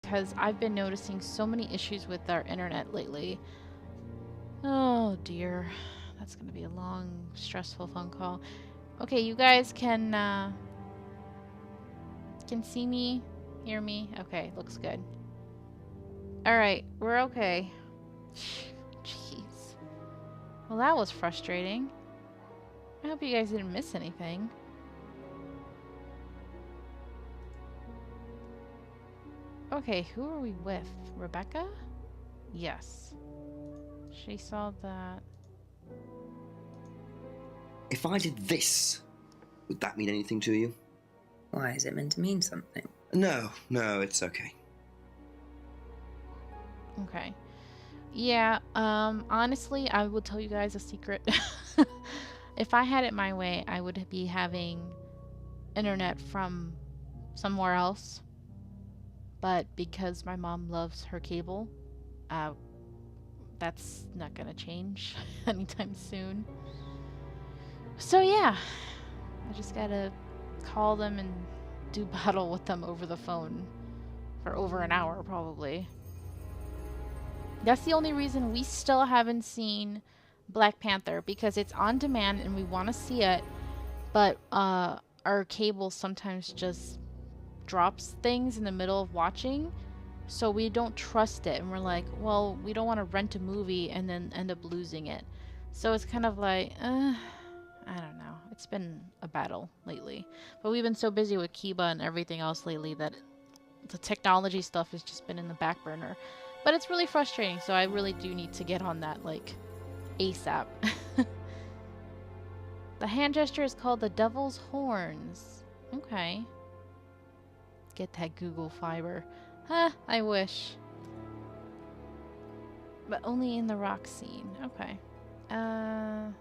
because I've been noticing so many issues with our internet lately. Oh dear. That's gonna be a long, stressful phone call. Okay, you guys can see me, hear me? Okay, looks good. Alright, we're okay. Jeez. Well, that was frustrating. I hope you guys didn't miss anything. Okay, who are we with? Rebecca? Yes. She saw that. If I did this, would that mean anything to you? Why is it meant to mean something? No, it's okay. Okay. Yeah, honestly, I will tell you guys a secret. If I had it my way, I would be having internet from somewhere else. But because my mom loves her cable, that's not gonna change anytime soon. So yeah, I just gotta call them and do battle with them over the phone for over an hour, probably. That's the only reason we still haven't seen Black Panther, because it's on demand and we want to see it, but our cable sometimes just drops things in the middle of watching, so we don't trust it, and we're like, well, we don't want to rent a movie and then end up losing it. So it's kind of like, I don't know. It's been a battle lately. But we've been so busy with Kiba and everything else lately that the technology stuff has just been in the back burner. But it's really frustrating, so I really do need to get on that, like, ASAP. The hand gesture is called the Devil's Horns. Okay. Get that Google Fiber. Huh, I wish. But only in the rock scene. Okay.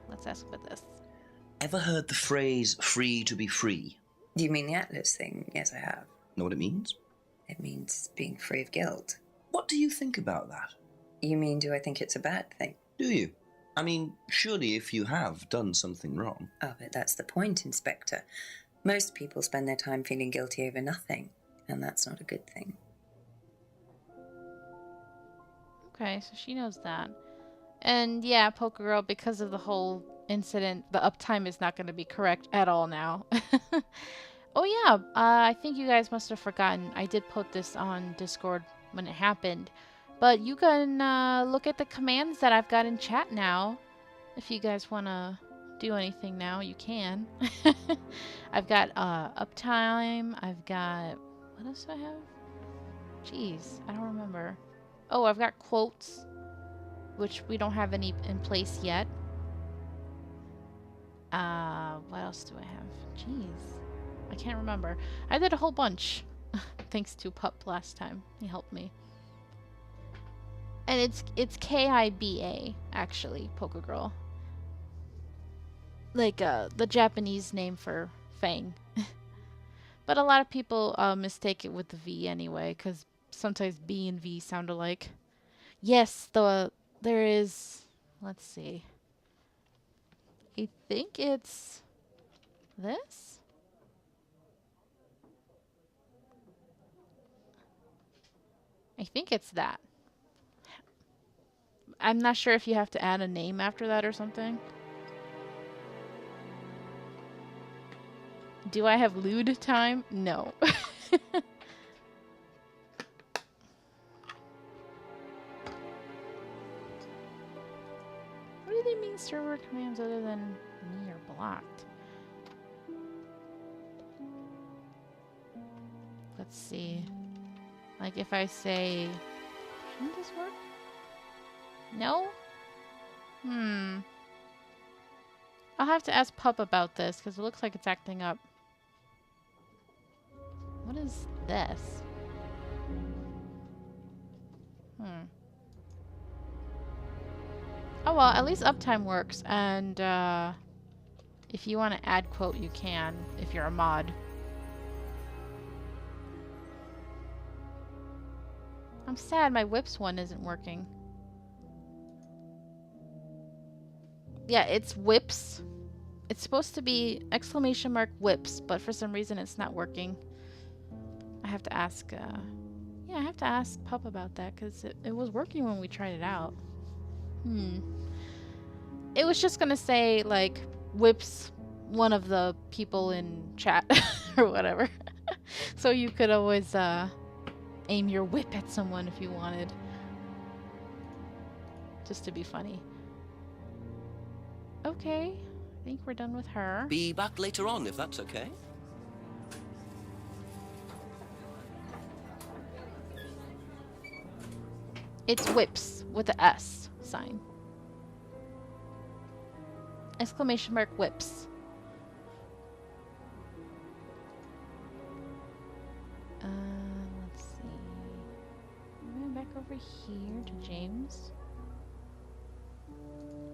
Let's ask about this. Ever heard the phrase free to be free? Do you mean the Atlas thing? Yes, I have. Know what it means? It means being free of guilt. What do you think about that? You mean, do I think it's a bad thing? Do you? I mean, surely if you have done something wrong. Oh, but that's the point, Inspector. Most people spend their time feeling guilty over nothing, and that's not a good thing. Okay, so she knows that. And yeah, Poker Girl, because of the whole incident, the uptime is not going to be correct at all now. Oh yeah, I think you guys must have forgotten. I did put this on Discord when it happened. But you can look at the commands that I've got in chat now. If you guys want to do anything now, you can. I've got uptime. I've got... What else do I have? Jeez, I don't remember. Oh, I've got quotes, which we don't have any in place yet. What else do I have? Jeez, I can't remember. I did a whole bunch. Thanks to Pup last time. He helped me. And it's Kiba, actually, Poker Girl. Like, the Japanese name for Fang. But a lot of people mistake it with the V anyway, because sometimes B and V sound alike. Yes, there is... Let's see. I think it's... this? I think it's that. I'm not sure if you have to add a name after that or something. Do I have lewd time? No. What do they mean server commands other than me are blocked? Let's see. Like if I say... Shouldn't this work? No? I'll have to ask Pup about this because it looks like it's acting up. What is this? Oh well, at least uptime works, and if you want to add quote, you can, if you're a mod. I'm sad my whips one isn't working. Yeah, it's whips. It's supposed to be !whips, but for some reason it's not working. I have to ask Yeah, I have to ask Pup about that because it was working when we tried it out. It was just gonna say, like, whips one of the people in chat or whatever. So you could always aim your whip at someone if you wanted. Just to be funny. Okay, I think we're done with her. Be back later on, if that's okay. It's whips with the S sign. Exclamation mark whips. Let's see. I'm going back over here to James.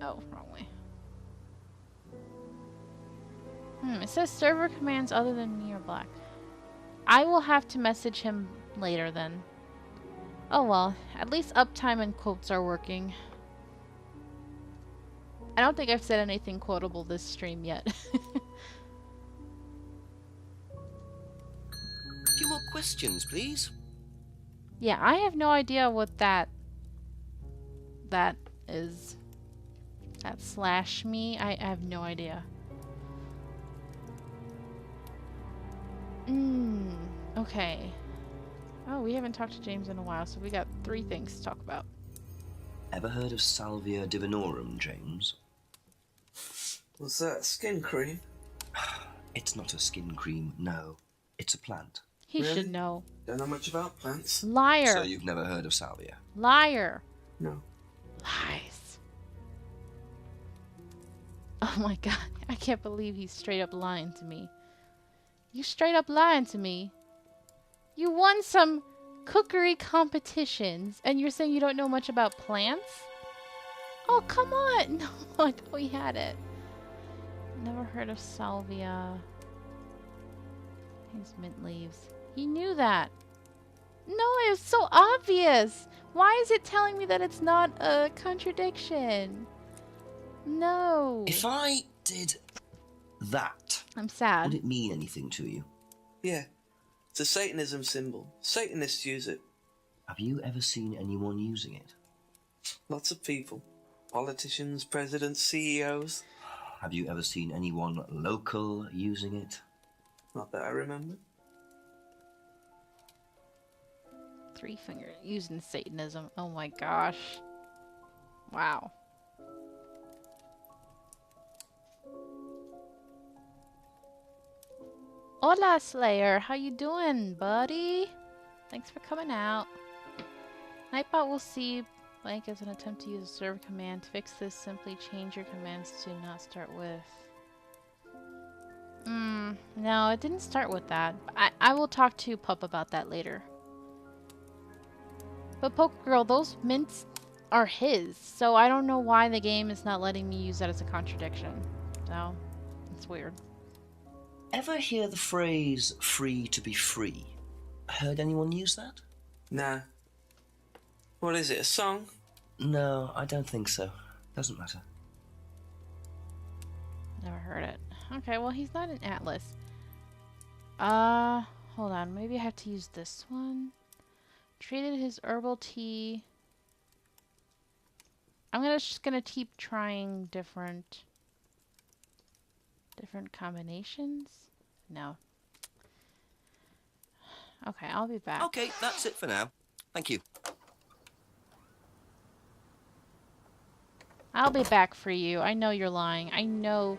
Oh, wrong way. It says server commands other than me are black. I will have to message him later then. Oh well, at least uptime and quotes are working. I don't think I've said anything quotable this stream yet. A few more questions, please. Yeah, I have no idea what that is. That slash me, I have no idea. Okay. Oh, we haven't talked to James in a while, so we got 3 things to talk about. Ever heard of Salvia divinorum, James? What's that, skin cream? It's not a skin cream, no. It's a plant. He Really? should know. Don't know much about plants. Liar. So you've never heard of Salvia? Liar. No. Lies. Oh my god, I can't believe he's straight up lying to me. You straight up lying to me. You won some cookery competitions, and you're saying you don't know much about plants? Oh, come on! No, I thought we had it. Never heard of salvia. These mint leaves. He knew that. No, it's so obvious! Why is it telling me that it's not a contradiction? No. If I did that, I'm sad. would it mean anything to you? Yeah. It's a Satanism symbol. Satanists use it. Have you ever seen anyone using it? Lots of people. Politicians, presidents, CEOs. Have you ever seen anyone local using it? Not that I remember. 3 finger using Satanism. Oh my gosh. Wow. Hola, Slayer. How you doing, buddy? Thanks for coming out. Nightbot will see blank as an attempt to use a server command. To fix this, simply change your commands to not start with. No, it didn't start with that. I will talk to Pup about that later. But Pokegirl, those mints are his, so I don't know why the game is not letting me use that as a contradiction. So, it's weird. Ever hear the phrase free to be free? Heard anyone use that? Nah. What is it, a song? No, I don't think so. Doesn't matter. Never heard it. Okay, well, he's not an Atlas. Hold on. Maybe I have to use this one. Traded his herbal tea. I'm just gonna keep trying different combinations. No. Okay, I'll be back. Okay, that's it for now. Thank you. I'll be back for you. I know you're lying. I know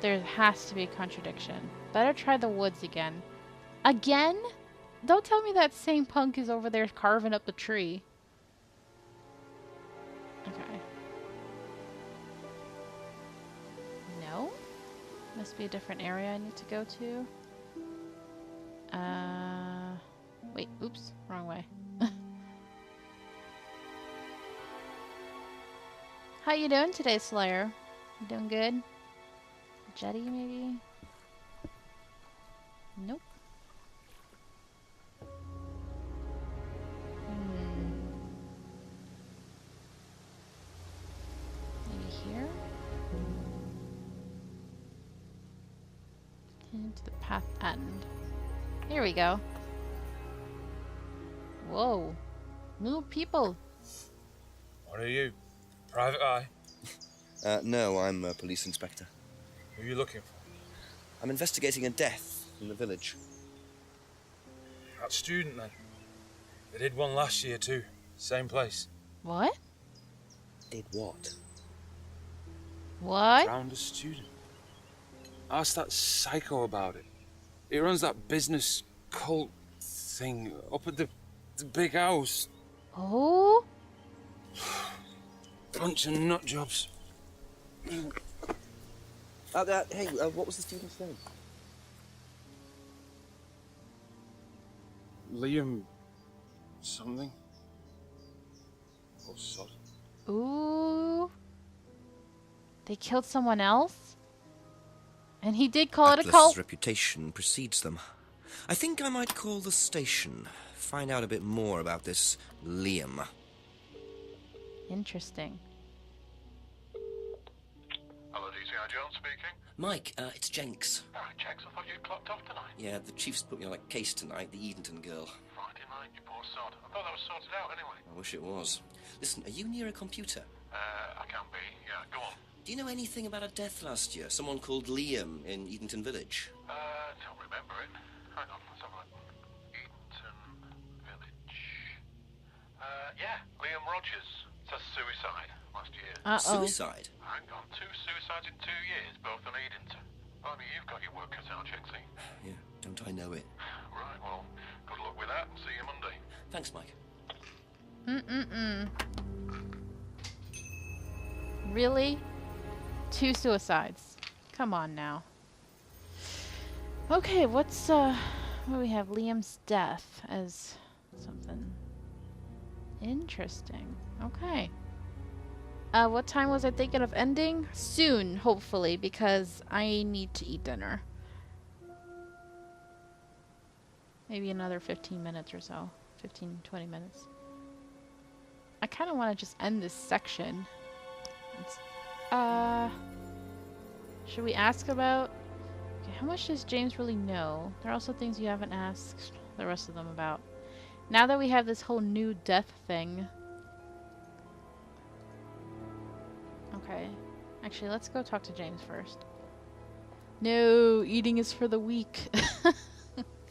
there has to be a contradiction. Better try the woods again. Again? Don't tell me that same punk is over there carving up the tree. Okay. No? Must be a different area I need to go to. Wait, oops, wrong way. How you doing today, Slayer? You doing good? Jetty, maybe? Nope. Maybe here? Into the path end. Here we go. Whoa. New people. What are you? Private eye? No, I'm a police inspector. Who are you looking for? I'm investigating a death in the village. That student, then. They did one last year, too. Same place. What? Did what? What? Drowned a student. Ask that psycho about it. He runs that business cult thing up at the big house. Oh? Bunch of nut jobs. Hey, what was the student's name? Liam... something? Oh, sod. Ooh. They killed someone else? And he did call it a cult? Atlas's reputation precedes them. I think I might call the station. Find out a bit more about this Liam. Interesting. Hello, DCI Jones speaking. Mike, it's Jenks. Oh, Jenks, I thought you'd clocked off tonight. Yeah, the chief's put me on a case tonight, the Edenton girl. Friday night, you poor sod. I thought that was sorted out anyway. I wish it was. Listen, are you near a computer? I can be. Yeah, go on. Do you know anything about a death last year? Someone called Liam in Edenton Village? Don't remember it. Hang on, let's have a look. Edenton Village. Yeah, Liam Rogers. Says suicide last year. Uh-oh. Suicide? Hang on, 2 suicides in 2 years, both on Edenton. I mean, you've got your work cut out, Jenksy. Yeah, don't I know it. Right, well, good luck with that. See you Monday. Thanks, Mike. Really? 2 suicides. Come on now. Okay, what do we have? Liam's death as something interesting. Okay. What time was I thinking of ending? Soon, hopefully, because I need to eat dinner. Maybe another 15 minutes or so. 15, 20 minutes. I kind of want to just end this section. Should we ask about... Okay, how much does James really know? There are also things you haven't asked the rest of them about. Now that we have this whole new death thing... Okay. Actually, let's go talk to James first. No, eating is for the weak.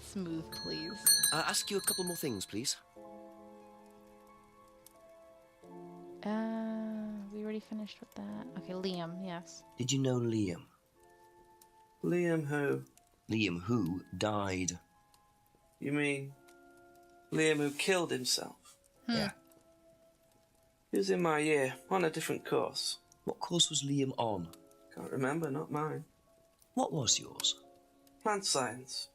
Smooth, please. Ask you a couple more things, please. We already finished with that. Okay, Liam, yes. Did you know Liam? Liam who? Liam who died. You mean Liam who killed himself? Yeah. He was in my year, on a different course. What course was Liam on? Can't remember, not mine. What was yours? Plant science.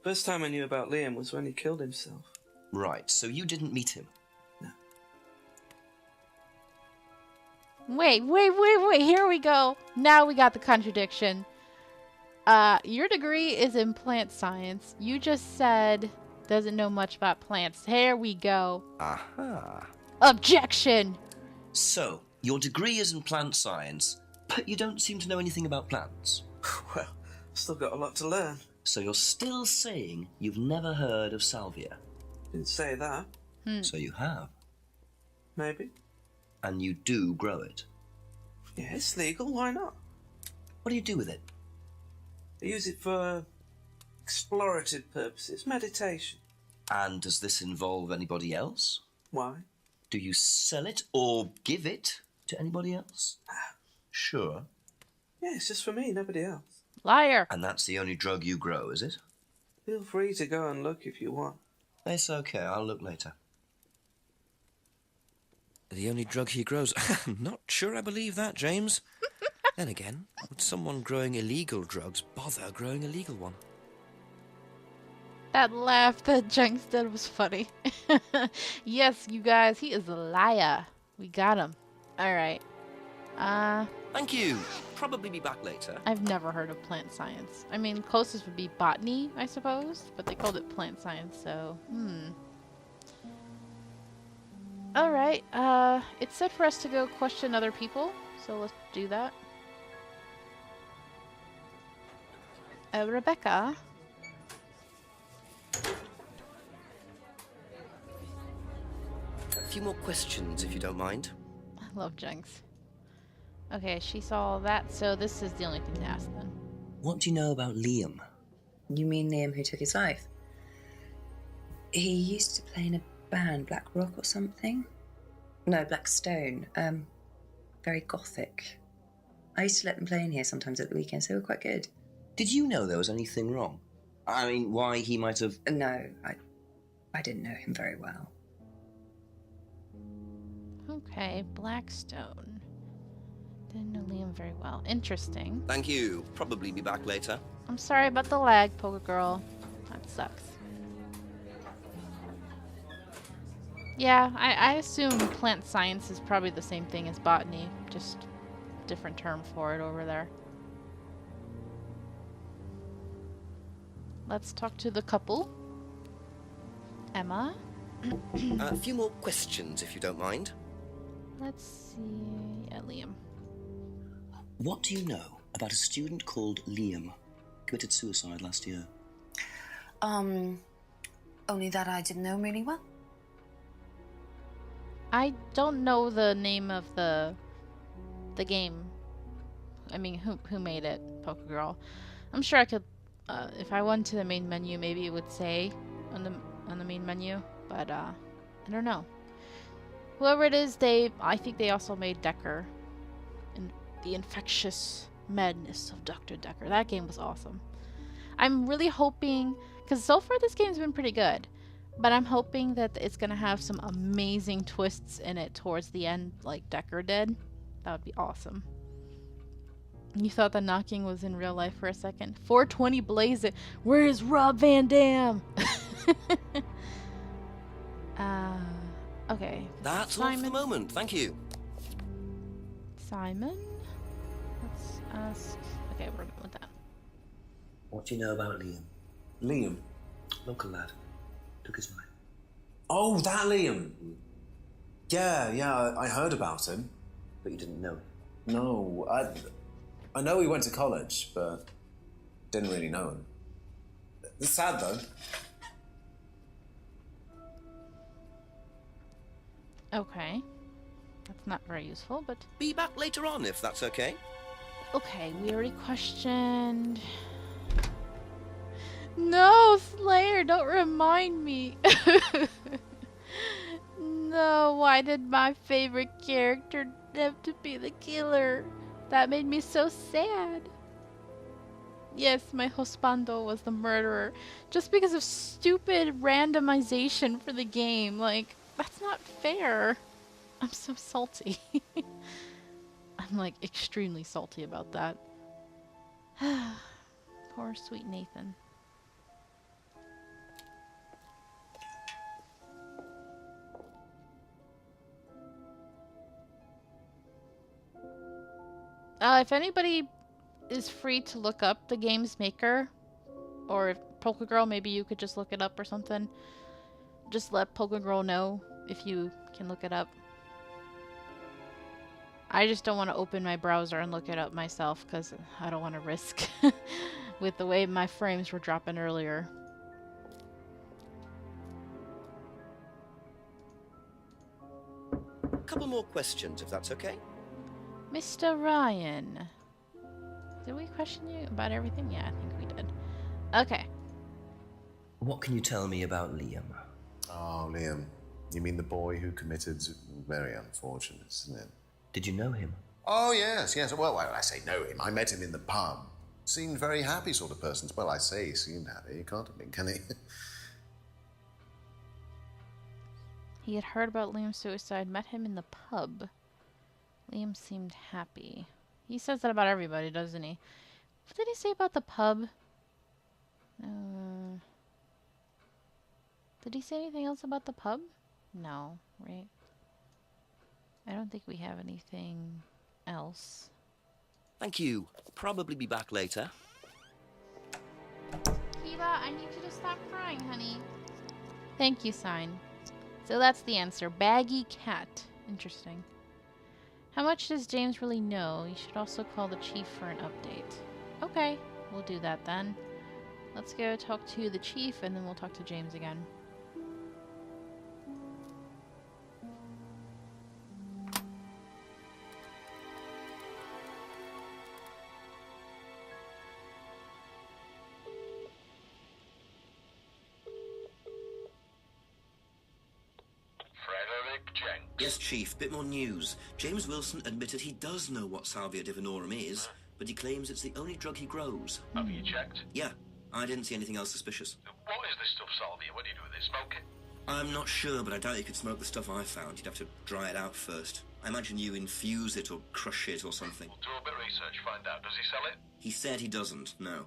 First time I knew about Liam was when he killed himself. Right, so you didn't meet him? Wait. Here we go. Now we got the contradiction. Your degree is in plant science. You just said doesn't know much about plants. Here we go. Aha. Objection! So, your degree is in plant science, but you don't seem to know anything about plants. Well, still got a lot to learn. So you're still saying you've never heard of salvia? Didn't say that. So you have. Maybe. And you do grow it. Yeah, it's legal, why not? What do you do with it? I use it for explorative purposes, meditation. And does this involve anybody else? Why? Do you sell it or give it to anybody else? Sure. Yeah, it's just for me, nobody else. Liar! And that's the only drug you grow, is it? Feel free to go and look if you want. It's okay, I'll look later. The only drug he grows. I'm not sure I believe that, James. Then again, would someone growing illegal drugs bother growing a legal one? That laugh that Jenks did was funny. Yes, you guys, he is a liar. We got him. Alright. Thank you. Probably be back later. I've never heard of plant science. I mean, closest would be botany, I suppose, but they called it plant science, so, Alright, it said for us to go question other people, so let's do that. A few more questions, if you don't mind. I love Jenks. Okay, she saw that, so this is the only thing to ask then. What do you know about Liam? You mean Liam who took his life? He used to play in a band, Black Rock or something? No, Black Stone. Very gothic. I used to let them play in here sometimes at the weekends. They were quite good. Did you know there was anything wrong? I mean, why he might have... No, I didn't know him very well. Okay, Blackstone. Didn't know Liam very well. Interesting. Thank you. Probably be back later. I'm sorry about the lag, Poker Girl. That sucks. Yeah, I assume plant science is probably the same thing as botany, just different term for it over there. Let's talk to the couple. Emma. A few more questions, if you don't mind. Let's see. Yeah, Liam. What do you know about a student called Liam? Committed suicide last year. Only that I didn't know him really well. I don't know the name of the game. I mean, who made it, Poker Girl? I'm sure I could, if I went to the main menu, maybe it would say on the main menu, but I don't know. Whoever it is, I think they also made Decker, in the infectious madness of Dr. Decker. That game was awesome. I'm really hoping, because so far this game's been pretty good. But I'm hoping that it's going to have some amazing twists in it towards the end, like Decker did. That would be awesome. You thought the knocking was in real life for a second? 420 Blaze It. Where is Rob Van Dam? Okay. That's all for the moment. Thank you. Simon? Let's ask... Okay, we're going with that. What do you know about Liam? Liam? Local lad. Took his life. Oh, that Liam! Yeah, I heard about him. But you didn't know him? No, I know he went to college, but didn't really know him. It's sad, though. Okay. That's not very useful, but... Be back later on, if that's okay. Okay, we already questioned... No, Slayer, don't remind me. No, why did my favorite character have to be the killer? That made me so sad. Yes, my husbando was the murderer. Just because of stupid randomization for the game. Like, that's not fair. I'm so salty. I'm like extremely salty about that. Poor sweet Nathan. If anybody is free to look up the game's maker, or if Polka Girl, maybe you could just look it up or something. Just let Polka Girl know if you can look it up. I just don't want to open my browser and look it up myself because I don't want to risk with the way my frames were dropping earlier. A couple more questions, if that's okay. Mr. Ryan. Did we question you about everything? Yeah, I think we did. Okay. What can you tell me about Liam? Oh, Liam. You mean the boy who committed... Very unfortunate, isn't it? Did you know him? Oh, yes. Well, I say know him. I met him in the pub. Seemed very happy sort of person. Well, I say he seemed happy. He can't have been, can he? He had heard about Liam's suicide, met him in the pub. Liam seemed happy. He says that about everybody, doesn't he? What did he say about the pub? Did he say anything else about the pub? No, right? I don't think we have anything else. Thank you. Probably be back later. Kiva, I need you to stop crying, honey. Thank you, sign. So that's the answer. Baggy cat. Interesting. How much does James really know? You should also call the chief for an update. Okay, we'll do that then. Let's go talk to the chief and then we'll talk to James again. Yes, Chief, bit more news. James Wilson admitted he does know what Salvia divinorum is, but he claims it's the only drug he grows. Have you checked? Yeah, I didn't see anything else suspicious. What is this stuff, Salvia? What do you do with it? Smoke it? I'm not sure, but I doubt you could smoke the stuff I found. You'd have to dry it out first. I imagine you infuse it or crush it or something. We'll do a bit of research, find out. Does he sell it? He said he doesn't, no.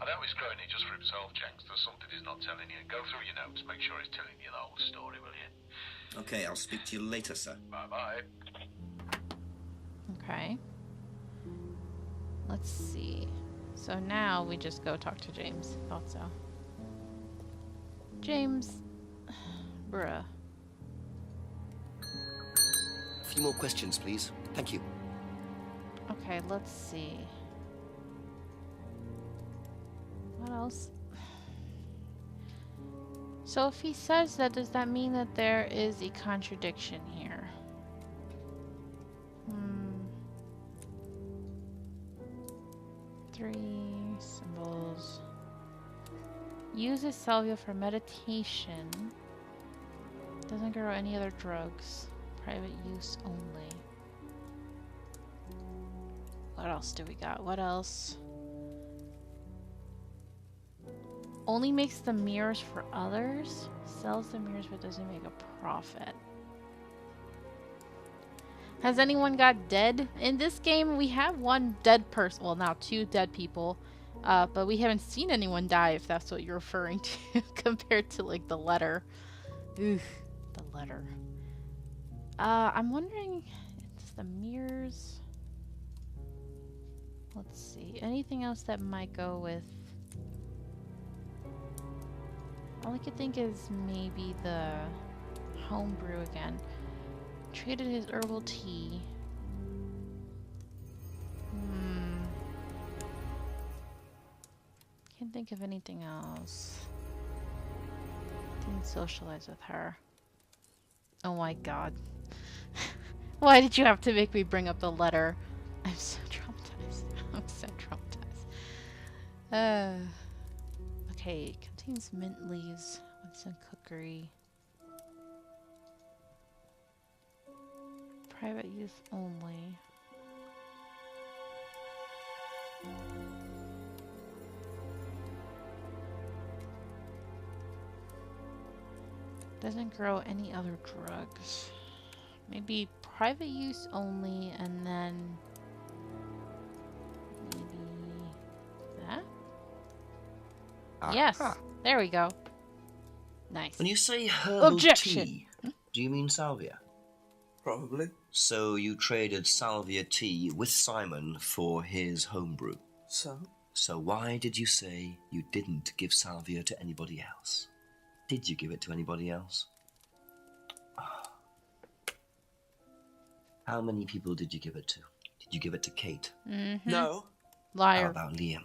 I know he's growing it just for himself, Jenks. There's something he's not telling you. Go through your notes. Make sure he's telling you the whole story, will you? Okay, I'll speak to you later, sir. Bye-bye. Okay. Let's see. So now we just go talk to James. Thought so. James. Bruh. A few more questions, please. Thank you. Okay, let's see. What else? So if he says that, does that mean that there is a contradiction here? 3 symbols. Uses salvia for meditation. Doesn't grow any other drugs. Private use only. What else do we got? What else? Only makes the mirrors for others. Sells the mirrors but doesn't make a profit. Has anyone got dead? In this game, we have one dead person. Well, now 2 dead people. But we haven't seen anyone die, if that's what you're referring to, compared to, like, the letter. Ugh, the letter. I'm wondering, it's the mirrors. Let's see. Anything else that might go with... All I could think is maybe the homebrew again. Traded his herbal tea. Can't think of anything else. Didn't socialize with her. Oh my god. Why did you have to make me bring up the letter? I'm so traumatized. I'm so traumatized. Okay, contains mint leaves with some cookery. Private use only. Doesn't grow any other drugs. Maybe private use only, and then maybe that? Yes, there we go. Nice. When you say herbal Objection. tea, do you mean salvia? Probably. So you traded salvia tea with Simon for his homebrew. So? So why did you say you didn't give salvia to anybody else? Did you give it to anybody else? How many people did you give it to? Did you give it to Kate? Mm-hmm. No. Liar. How about Liam?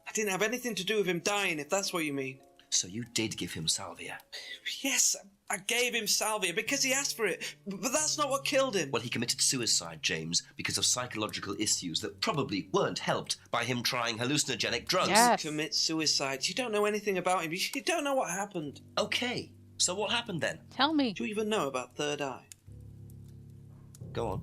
I didn't have anything to do with him dying, if that's what you mean. So you did give him salvia? Yes, I gave him salvia because he asked for it, but that's not what killed him. Well, he committed suicide, James, because of psychological issues that probably weren't helped by him trying hallucinogenic drugs. Yes. Commit suicide. You don't know anything about him. You don't know what happened. Okay, so what happened then? Tell me. Do you even know about Third Eye? Go on.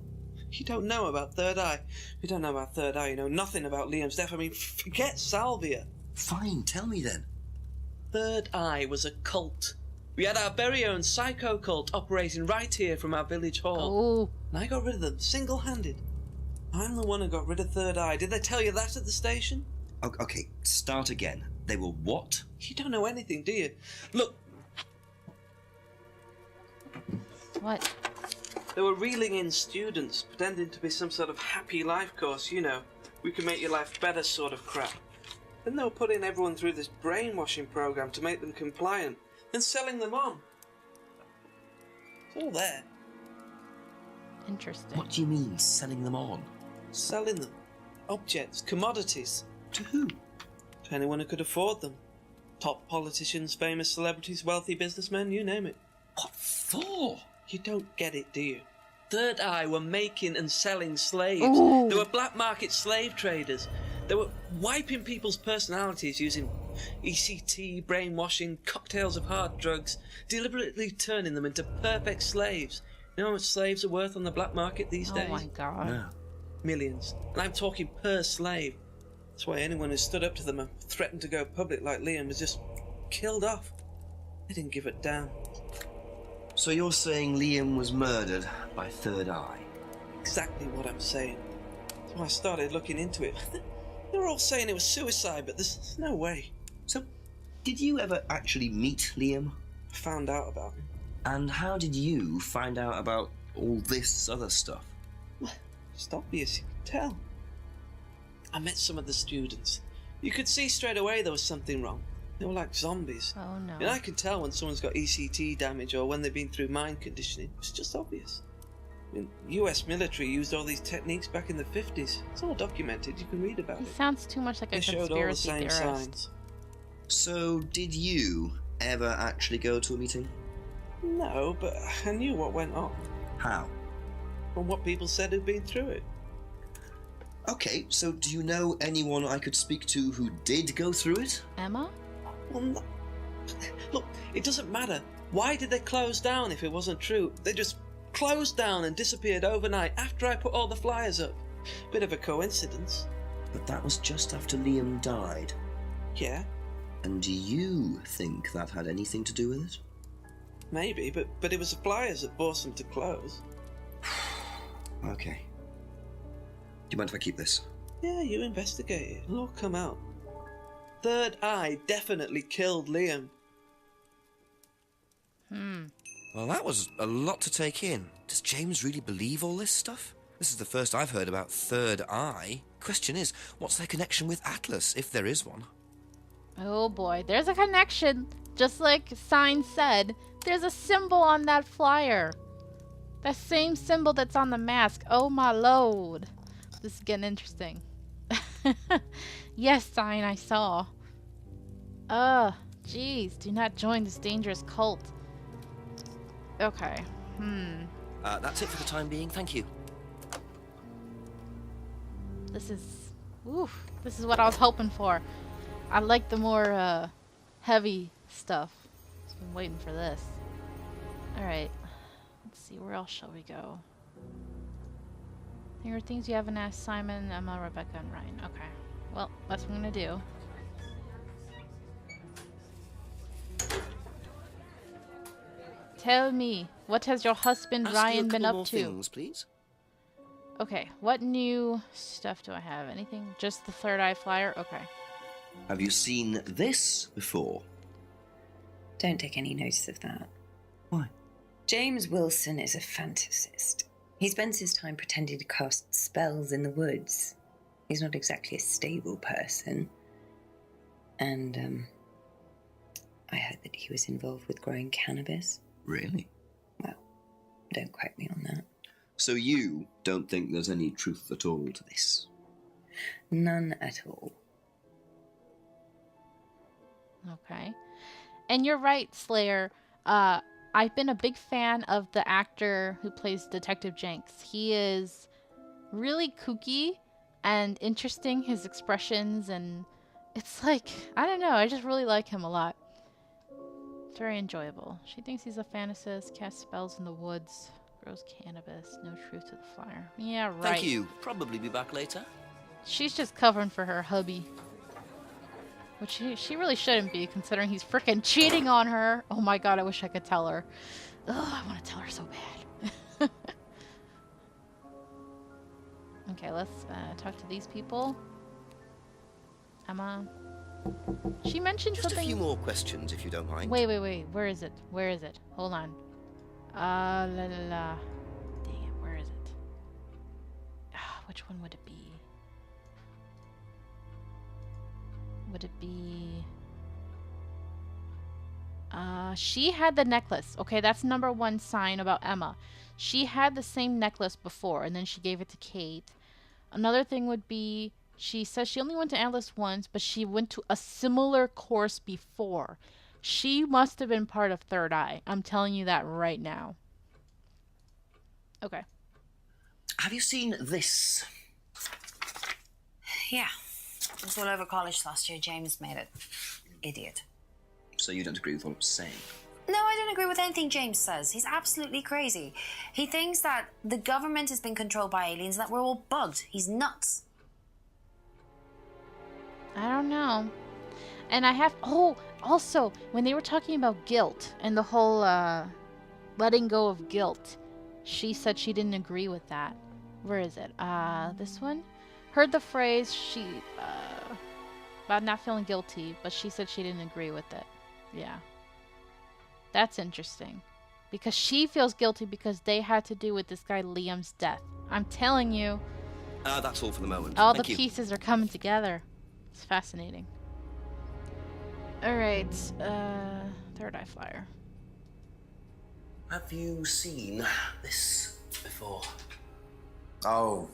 You don't know about Third Eye. You don't know about Third Eye. You know nothing about Liam's death. I mean, forget salvia. Fine, tell me then. Third Eye was a cult. We had our very own psycho cult operating right here from our village hall. Oh. And I got rid of them, single-handed. I'm the one who got rid of Third Eye. Did they tell you that at the station? Okay, start again. They were what? You don't know anything, do you? Look. What? They were reeling in students, pretending to be some sort of happy life course, you know. We can make your life better sort of crap. Then they were putting everyone through this brainwashing program to make them compliant, and selling them on. It's all there. Interesting. What do you mean, selling them on? Selling them. Objects, commodities. To who? To anyone who could afford them. Top politicians, famous celebrities, wealthy businessmen, you name it. What for? You don't get it, do you? Third Eye were making and selling slaves. Ooh. They were black market slave traders. They were wiping people's personalities using ECT, brainwashing, cocktails of hard drugs, deliberately turning them into perfect slaves. You know how much slaves are worth on the black market these days? Oh my god. No. Millions. And I'm talking per slave. That's why anyone who stood up to them and threatened to go public like Liam was just killed off. They didn't give a damn. So you're saying Liam was murdered by Third Eye? Exactly what I'm saying. So I started looking into it. They were all saying it was suicide, but there's no way. So, did you ever actually meet Liam? I found out about him. And how did you find out about all this other stuff? Well, just obvious, you could tell. I met some of the students. You could see straight away there was something wrong. They were like zombies. Oh no. And I can tell when someone's got ECT damage or when they've been through mind conditioning. It's just obvious. I mean, US military used all these techniques back in the 50s. It's all documented. You can read about He it. sounds too much like a They showed all the conspiracy same theorist. signs. So, did you ever actually go to a meeting? No, but I knew what went on. How? From what people said who'd been through it. Okay, so do you know anyone I could speak to who did go through it? Emma? Well, no. Look, it doesn't matter. Why did they close down if it wasn't true? They just closed down and disappeared overnight after I put all the flyers up. Bit of a coincidence. But that was just after Liam died. Yeah, And do you think that had anything to do with it? maybe, but it was the flyers that forced them to close. Okay. Do you mind if I keep this? Yeah, you investigate it. It'll all come out. Third Eye definitely killed Liam. Well, that was a lot to take in. Does James really believe all this stuff? This is the first I've heard about Third Eye. Question is, what's their connection with Atlas, if there is one? Oh boy, there's a connection. Just like Sign said, there's a symbol on that flyer. That same symbol that's on the mask. Oh my lord. This is getting interesting. Yes, Sign, I saw. Jeez, do not join this dangerous cult. Okay, That's it for the time being, thank you. This is what I was hoping for. I like the more, heavy stuff. I've been waiting for this. Alright, let's see, where else shall we go? There are things you haven't asked Simon, Emma, Rebecca, and Ryan. Okay, well, that's what I'm gonna do. Tell me, what has your husband Ask Ryan you a been couple up more to? things, please. Okay, what new stuff do I have? Anything? Just the Third Eye flyer? Okay. Have you seen this before? Don't take any notice of that. Why? James Wilson is a fantasist. He spends his time pretending to cast spells in the woods. He's not exactly a stable person. And, I heard that he was involved with growing cannabis. Really? Well, don't quote me on that. So you don't think there's any truth at all to this? None at all. Okay. And you're right, Slayer. I've been a big fan of the actor who plays Detective Jenks. He is really kooky and interesting, his expressions, and it's like, I don't know, I just really like him a lot. It's very enjoyable. She thinks he's a fantasist, casts spells in the woods, grows cannabis, no truth to the flyer. Yeah, right. Thank you. Probably be back later. She's just covering for her hubby. Which she really shouldn't be, considering he's freaking cheating on her. Oh my god, I wish I could tell her. Ugh, I want to tell her so bad. Okay, let's talk to these people. Emma. She mentioned Just something. a few more questions, if you don't mind. Wait. Where is it? Where is it? Hold on. La la la. Dang it, where is it? Which one would it be? Would it be... she had the necklace. Okay, that's number one sign about Emma. She had the same necklace before, and then she gave it to Kate. Another thing would be, she says she only went to Atlas once, but she went to a similar course before. She must have been part of Third Eye. I'm telling you that right now. Okay. Have you seen this? Yeah. It was all over college last year. James made it. idiot. So you don't agree with what I'm saying? No, I don't agree with anything James says. He's absolutely crazy. He thinks that the government has been controlled by aliens and that we're all bugged. He's nuts. I don't know. And I have... Oh, also, when they were talking about guilt and the whole letting go of guilt, she said she didn't agree with that. Where is it? This one? Heard the phrase about not feeling guilty, but she said she didn't agree with it. Yeah. That's interesting. Because she feels guilty because they had to do with this guy Liam's death. I'm telling you. That's all for the moment. All Thank the you. pieces are coming together. It's fascinating. Alright, Third Eye Flyer. Have you seen this before? Oh,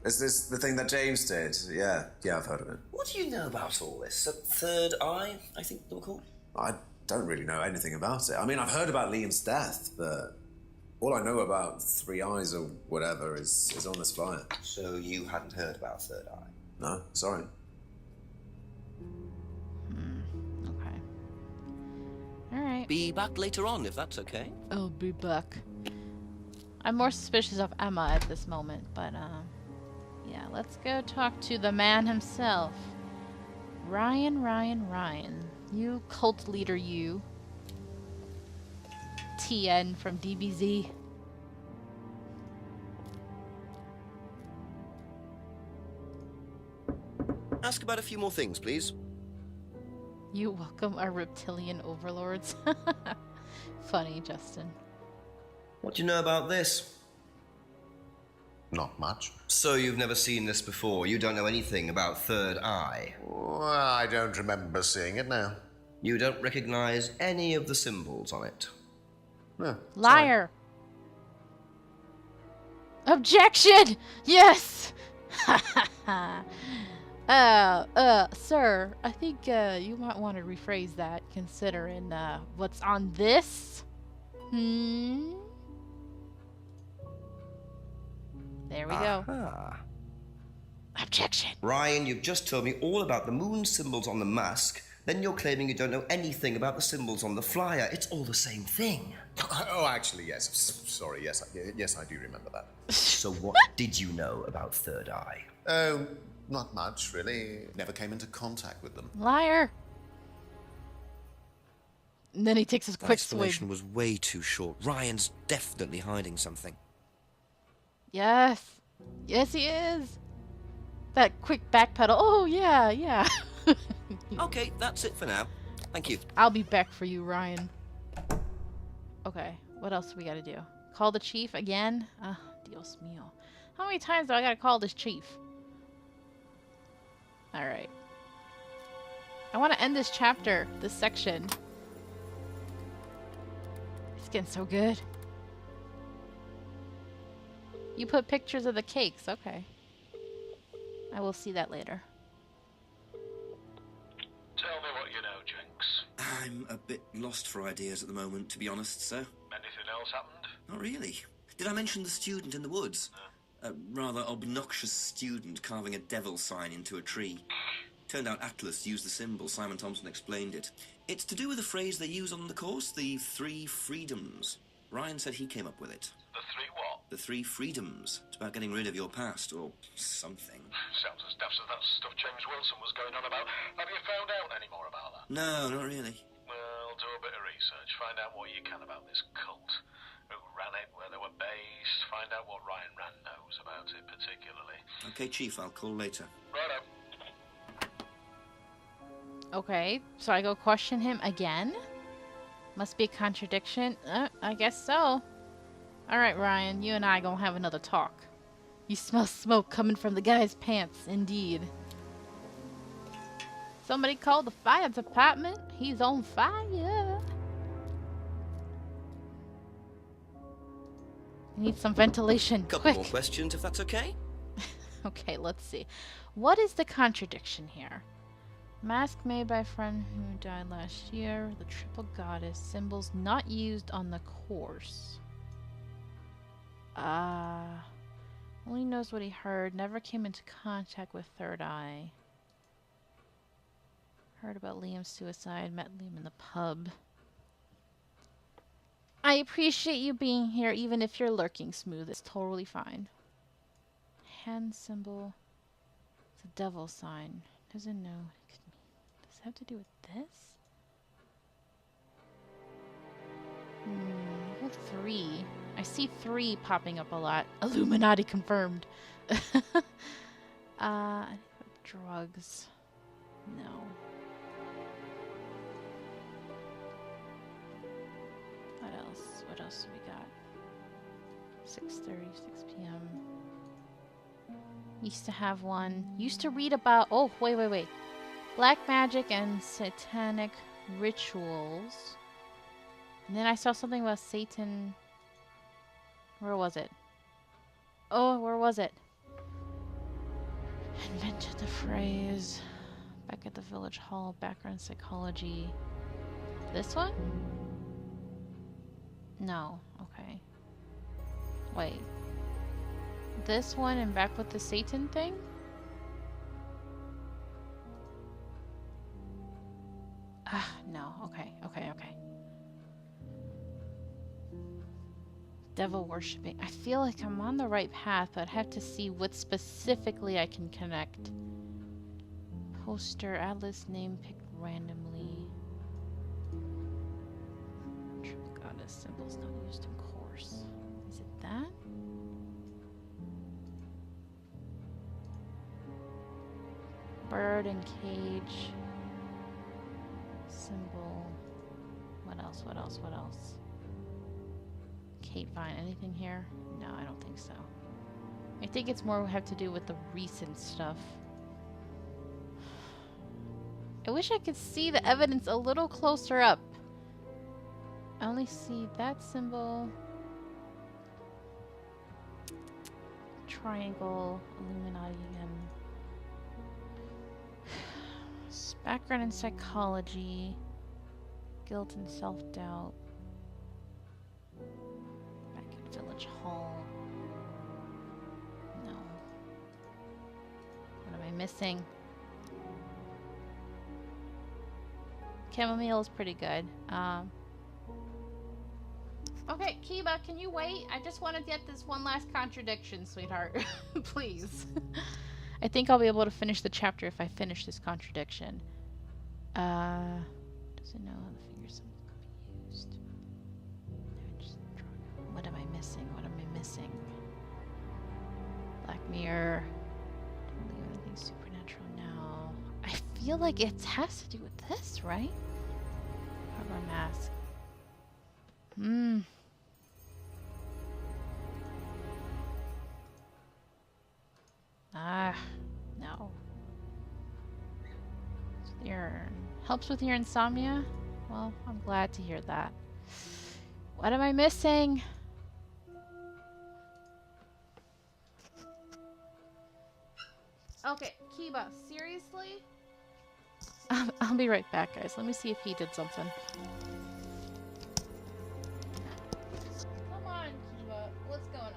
is this the thing that James did? Yeah, I've heard of it. What do you know about all this? A third eye, I think they were called? I don't really know anything about it. I mean, I've heard about Liam's death, but all I know about Three Eyes or whatever is on this flyer. So you hadn't heard about Third Eye? No, sorry. Okay. Alright. Be back later on, if that's okay. I'll be back. I'm more suspicious of Emma at this moment, but, yeah, let's go talk to the man himself. Ryan. You cult leader, you. TN from DBZ. Ask about a few more things, please. You welcome our reptilian overlords. Funny, Justin. What do you know about this? Not much. So you've never seen this before? You don't know anything about Third Eye? Well, I don't remember seeing it now. You don't recognize any of the symbols on it? No, Liar! Objection! Yes! Sir, I think you might want to rephrase that considering what's on this. There we go. Objection. Ryan, you've just told me all about the moon symbols on the mask. Then you're claiming you don't know anything about the symbols on the flyer. It's all the same thing. Oh, actually, yes. Sorry, yes, I do remember that. So what did you know about Third Eye? Oh, not much, really. Never came into contact with them. Liar. And then he takes his That quick explanation swing. was way too short. Ryan's definitely hiding something. Yes. Yes, he is. That quick backpedal. Oh, yeah. Okay, that's it for now. Thank you. I'll be back for you, Ryan. Okay, what else do we gotta do? Call the chief again? Dios mío. How many times do I gotta call this chief? Alright. I want to end this chapter, this section. It's getting so good. You put pictures of the cakes, okay. I will see that later. Tell me what you know, Jenks. I'm a bit lost for ideas at the moment, to be honest, sir. Anything else happened? Not really. Did I mention the student in the woods? A rather obnoxious student carving a devil sign into a tree. Turned out Atlas used the symbol. Simon Thompson explained it. It's to do with a phrase they use on the course, the 3 freedoms. Ryan said he came up with it. The 3 what? The 3 freedoms. It's about getting rid of your past, or something. Sounds as daft as that stuff James Wilson was going on about. Have you found out any more about that? No, not really. Well, do a bit of research. Find out what you can about this cult. Who ran it, where they were based. Find out what Ryan Rand knows about it particularly. Okay, Chief, I'll call later. Righto. Okay, so I go question him again? Must be a contradiction. I guess so. Alright, Ryan, you and I gonna have another talk. You smell smoke coming from the guy's pants, indeed. Somebody called the fire department. He's on fire. Need some ventilation. Couple Quick. more questions, if that's okay? Okay, let's see. What is the contradiction here? Mask made by a friend who died last year. The triple goddess. Symbols not used on the course. Only knows what he heard. Never came into contact with Third Eye. Heard about Liam's suicide. Met Liam in the pub. I appreciate you being here, even if you're lurking smooth. It's totally fine. Hand symbol. It's a devil sign. Doesn't know. Does it have to do with this? I have 3. I see 3 popping up a lot. Illuminati confirmed. Drugs. No. What else? What else do we got? 6:30, 6 p.m. Used to have one. Used to read about... Oh, wait. Black magic and satanic rituals. And then I saw something about Satan. Where was it? Oh, where was it? Invented the phrase. Back at the village hall. Background psychology. This one? No. Okay. Wait. This one and back with the Satan thing? No. Okay. Devil worshipping. I feel like I'm on the right path, but I'd have to see what specifically I can connect. Poster, Atlas name picked randomly. True goddess symbols not used in course. Is it that? Bird and cage. Symbol. What else? Kate Vine. Anything here? No, I don't think so. I think it's more have to do with the recent stuff. I wish I could see the evidence a little closer up. I only see that symbol. Triangle. Illuminati again. Background in psychology. Guilt and self-doubt. Back at Village Hall. No. What am I missing? Chamomile is pretty good. Okay, Kiba, can you wait? I just want to get this one last contradiction, sweetheart. Please. I think I'll be able to finish the chapter if I finish this contradiction. Does it know how the finger symbols can be used? What am I missing? Black Mirror. Don't believe anything supernatural now. I feel like it has to do with this, right? Rubber mask. No. Helps with your insomnia? Well, I'm glad to hear that. What am I missing? Okay, Kiba, seriously? I'll be right back, guys. Let me see if he did something. Come on, Kiba. What's going on?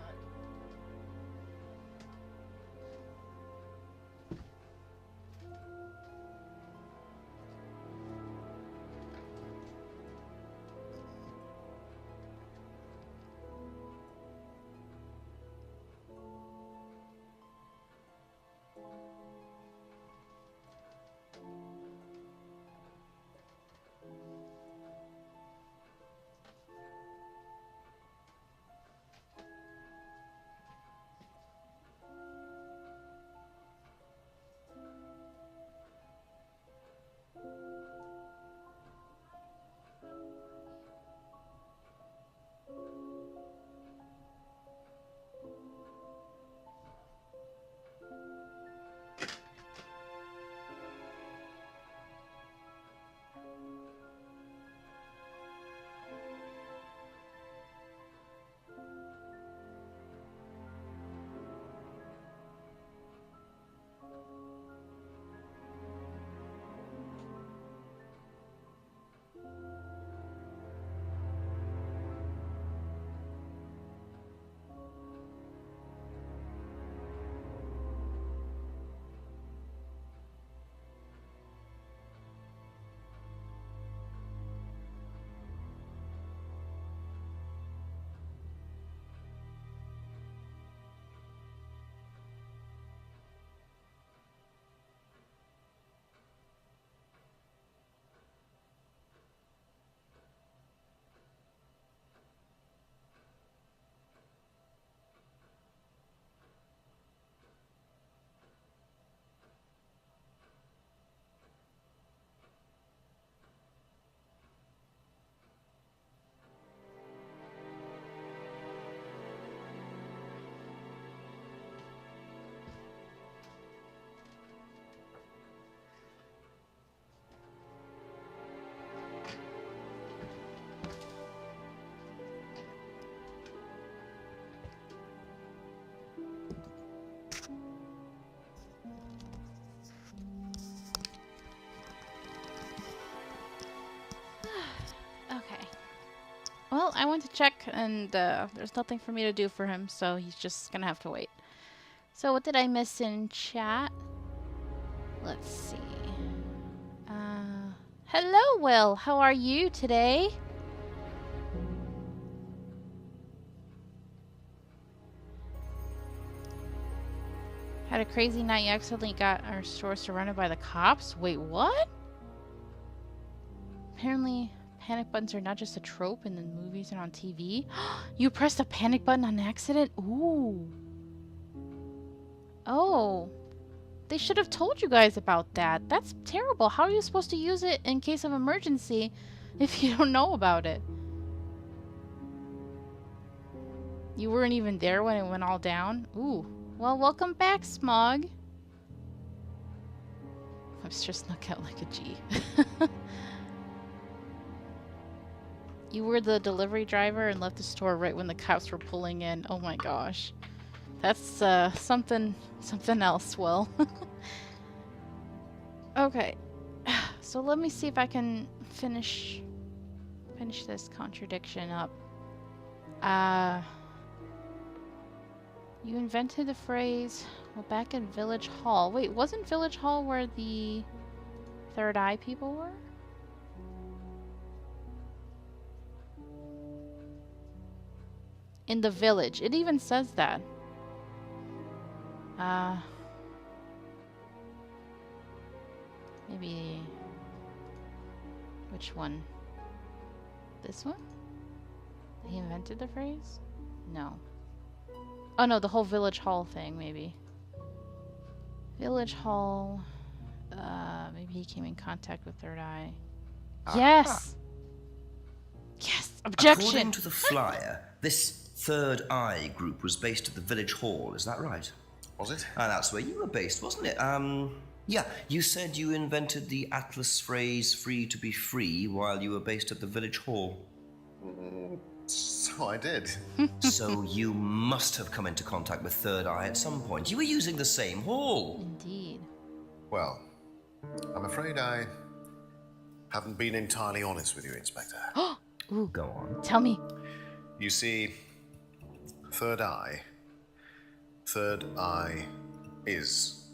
Well, I went to check, and there's nothing for me to do for him, so he's just gonna have to wait. So what did I miss in chat? Let's see. Hello, Will. How are you today? Had a crazy night. You accidentally got our store surrounded by the cops? Wait, what? Apparently, panic buttons are not just a trope in the movies and on TV. You pressed a panic button on accident? Ooh. Oh. They should have told you guys about that. That's terrible. How are you supposed to use it in case of emergency if you don't know about it? You weren't even there when it went all down? Ooh. Well, welcome back, Smog. I was just snuck out like a G. You were the delivery driver and left the store right when the cops were pulling in. Oh my gosh. That's something else, Will. Okay. So let me see if I can finish this contradiction up. You invented the phrase, well, back in Village Hall. Wait, wasn't Village Hall where the Third Eye people were? In the village. It even says that. Maybe... Which one? This one? He invented the phrase? No. Oh no, the whole Village Hall thing, maybe. Village Hall... maybe he came in contact with Third Eye. Yes! Yes! Objection! According to the flyer, this Third Eye group was based at the Village Hall, is that right? Was it? That's where you were based, wasn't it? Yeah, you said you invented the Atlas phrase, free to be free, while you were based at the Village Hall. So I did. So you must have come into contact with Third Eye at some point. You were using the same hall. Indeed. Well, I'm afraid I haven't been entirely honest with you, Inspector. Ooh. Go on. Tell me. You see, Third Eye is,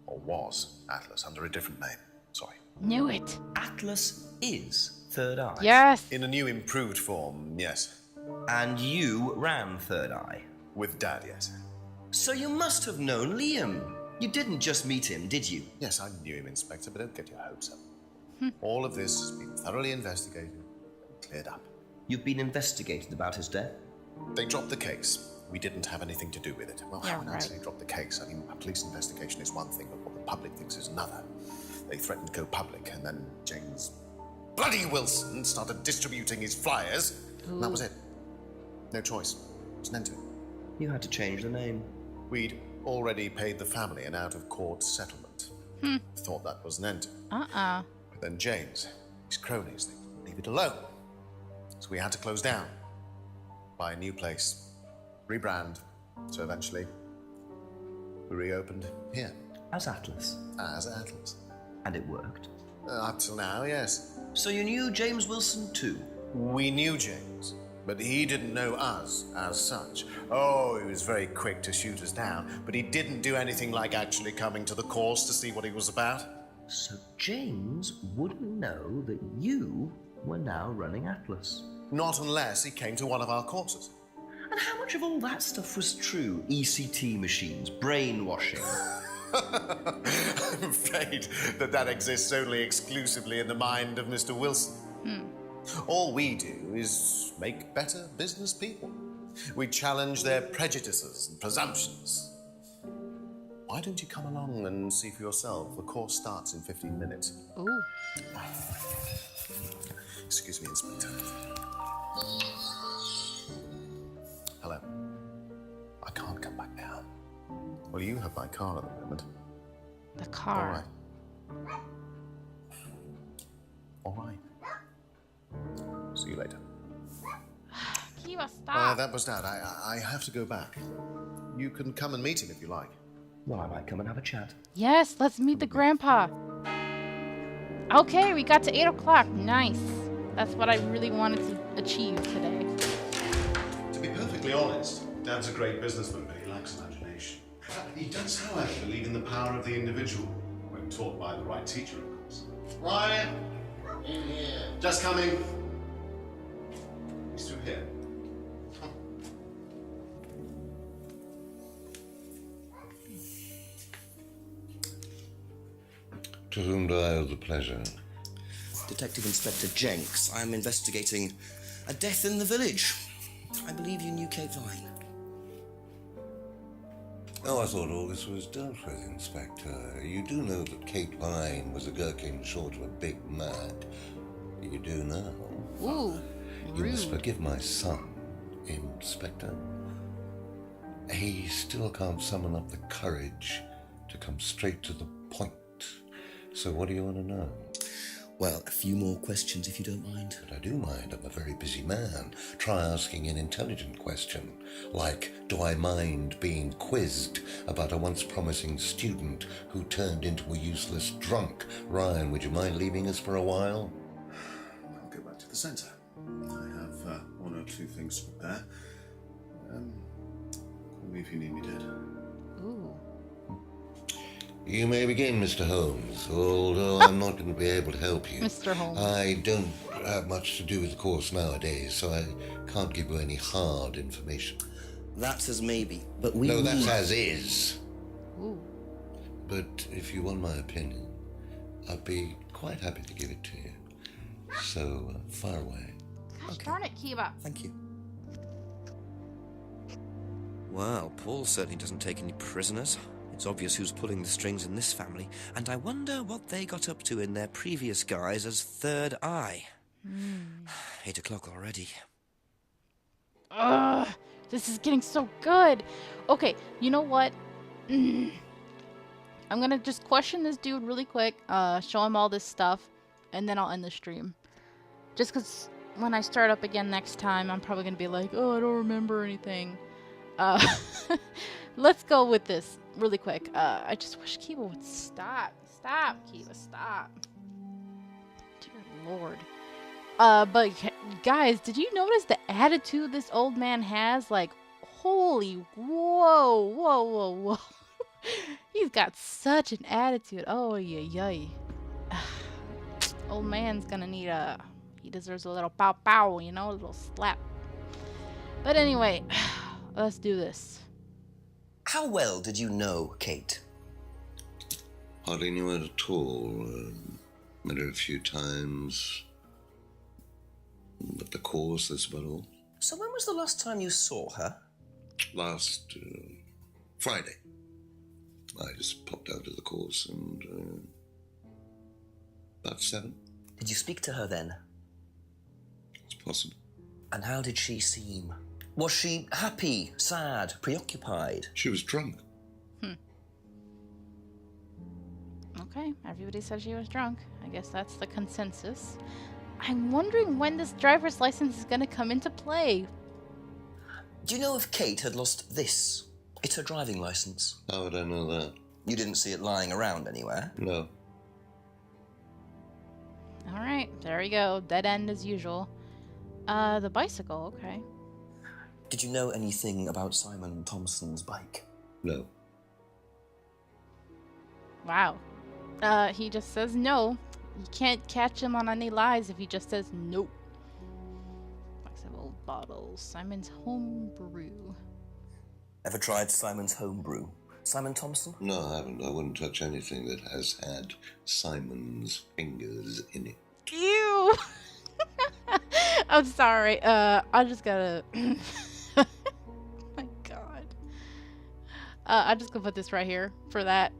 or was, Atlas under a different name. Sorry. Knew it. Atlas is Third Eye. Yes. In a new improved form, yes. And you ran Third Eye. With Dad, yes. So you must have known Liam. You didn't just meet him, did you? Yes, I knew him, Inspector, but don't get your hopes up. All of this has been thoroughly investigated and cleared up. You've been investigated about his death? They dropped the case. We didn't have anything to do with it. Well, Yeah, when I say drop the case, I mean a police investigation is one thing, but what the public thinks is another. They threatened to go public, and then James bloody Wilson started distributing his flyers, and that was it. No choice. It was an end to it. You had to change the name. We'd already paid the family an out-of-court settlement. Thought that was an end to it. But then James, his cronies, they wouldn't leave it alone. So we had to close down, buy a new place, rebrand. So eventually, we reopened here. As Atlas. As Atlas. And it worked. Up till now, yes. So you knew James Wilson too? We knew James, but he didn't know us as such. Oh, he was very quick to shoot us down, but he didn't do anything like actually coming to the course to see what he was about. So James wouldn't know that you were now running Atlas? Not unless he came to one of our courses. And how much of all that stuff was true? ECT machines, brainwashing? I'm afraid that exists only exclusively in the mind of Mr. Wilson. All we do is make better business people. We challenge their prejudices and presumptions. Why don't you come along and see for yourself? The course starts in 15 minutes. Ooh. Excuse me, Inspector. Hello. I can't come back now. Well, you have my car at the moment. The car. All right. See you later. Kiva, stop. That was Dad. I have to go back. You can come and meet him if you like. Well, I might come and have a chat. Yes, let's meet the grandpa. Okay, we got to 8 o'clock. Nice. That's what I really wanted to achieve today. To be perfectly honest, Dad's a great businessman, but he lacks imagination. He does, however, believe in the power of the individual, when taught by the right teacher, of course. Ryan! In here. Just coming. He's through here. To whom do I owe the pleasure? Detective Inspector Jenks. I'm investigating a death in the village. I believe you knew Kate Vine. Oh, I thought all this was dealt with, Inspector. You do know that Kate Vine was a gherkin short of a big mad. You do now. Ooh, You rude. must forgive my son, Inspector. He still can't summon up the courage to come straight to the point. So what do you want to know? Well, a few more questions if you don't mind. But I do mind. I'm a very busy man. Try asking an intelligent question, like, do I mind being quizzed about a once promising student who turned into a useless drunk? Ryan, would you mind leaving us for a while? I'll go back to the centre. I have one or two things to prepare. Call me if you need me, Dad. Ooh. You may begin, Mr. Holmes, although I'm not going to be able to help you. Mr. Holmes. I don't have much to do with the course nowadays, so I can't give you any hard information. That's as maybe, but we No, need... that's as is. Ooh. But if you want my opinion, I'd be quite happy to give it to you. So, far away. Gosh darn it, Kiba. Thank you. Well, Paul certainly doesn't take any prisoners. It's obvious who's pulling the strings in this family, and I wonder what they got up to in their previous guise as Third Eye. 8 o'clock already. Ugh, this is getting so good. Okay, you know what? I'm gonna just question this dude really quick, show him all this stuff, and then I'll end the stream. Just because when I start up again next time, I'm probably gonna be like, oh, I don't remember anything. Let's go with this really quick. I just wish Kiba would stop. Stop, Kiba, stop. Dear Lord. But guys, did you notice the attitude this old man has? Like, holy, whoa. He's got such an attitude. Oh, yay. Old man's gonna need he deserves a little pow pow, you know, a little slap. But anyway, let's do this. How well did you know Kate? Hardly knew her at all. Met her a few times. At the course, that's about all. So when was the last time you saw her? Last Friday. I just popped out of the course and about 7. Did you speak to her then? It's possible. And how did she seem? Was she happy, sad, preoccupied? She was drunk. Okay, everybody said she was drunk. I guess that's the consensus. I'm wondering when this driver's license is gonna come into play. Do you know if Kate had lost this? It's her driving license. How would I know that? You didn't see it lying around anywhere? No. Alright, there we go. Dead end as usual. The bicycle, okay. Did you know anything about Simon Thompson's bike? No. Wow. He just says no. You can't catch him on any lies if he just says nope. Box of old bottles. Simon's home brew. Ever tried Simon's homebrew? Simon Thompson? No, I haven't. I wouldn't touch anything that has had Simon's fingers in it. Ew! I'm sorry. I just gotta... My god. I'm just gonna put this right here for that.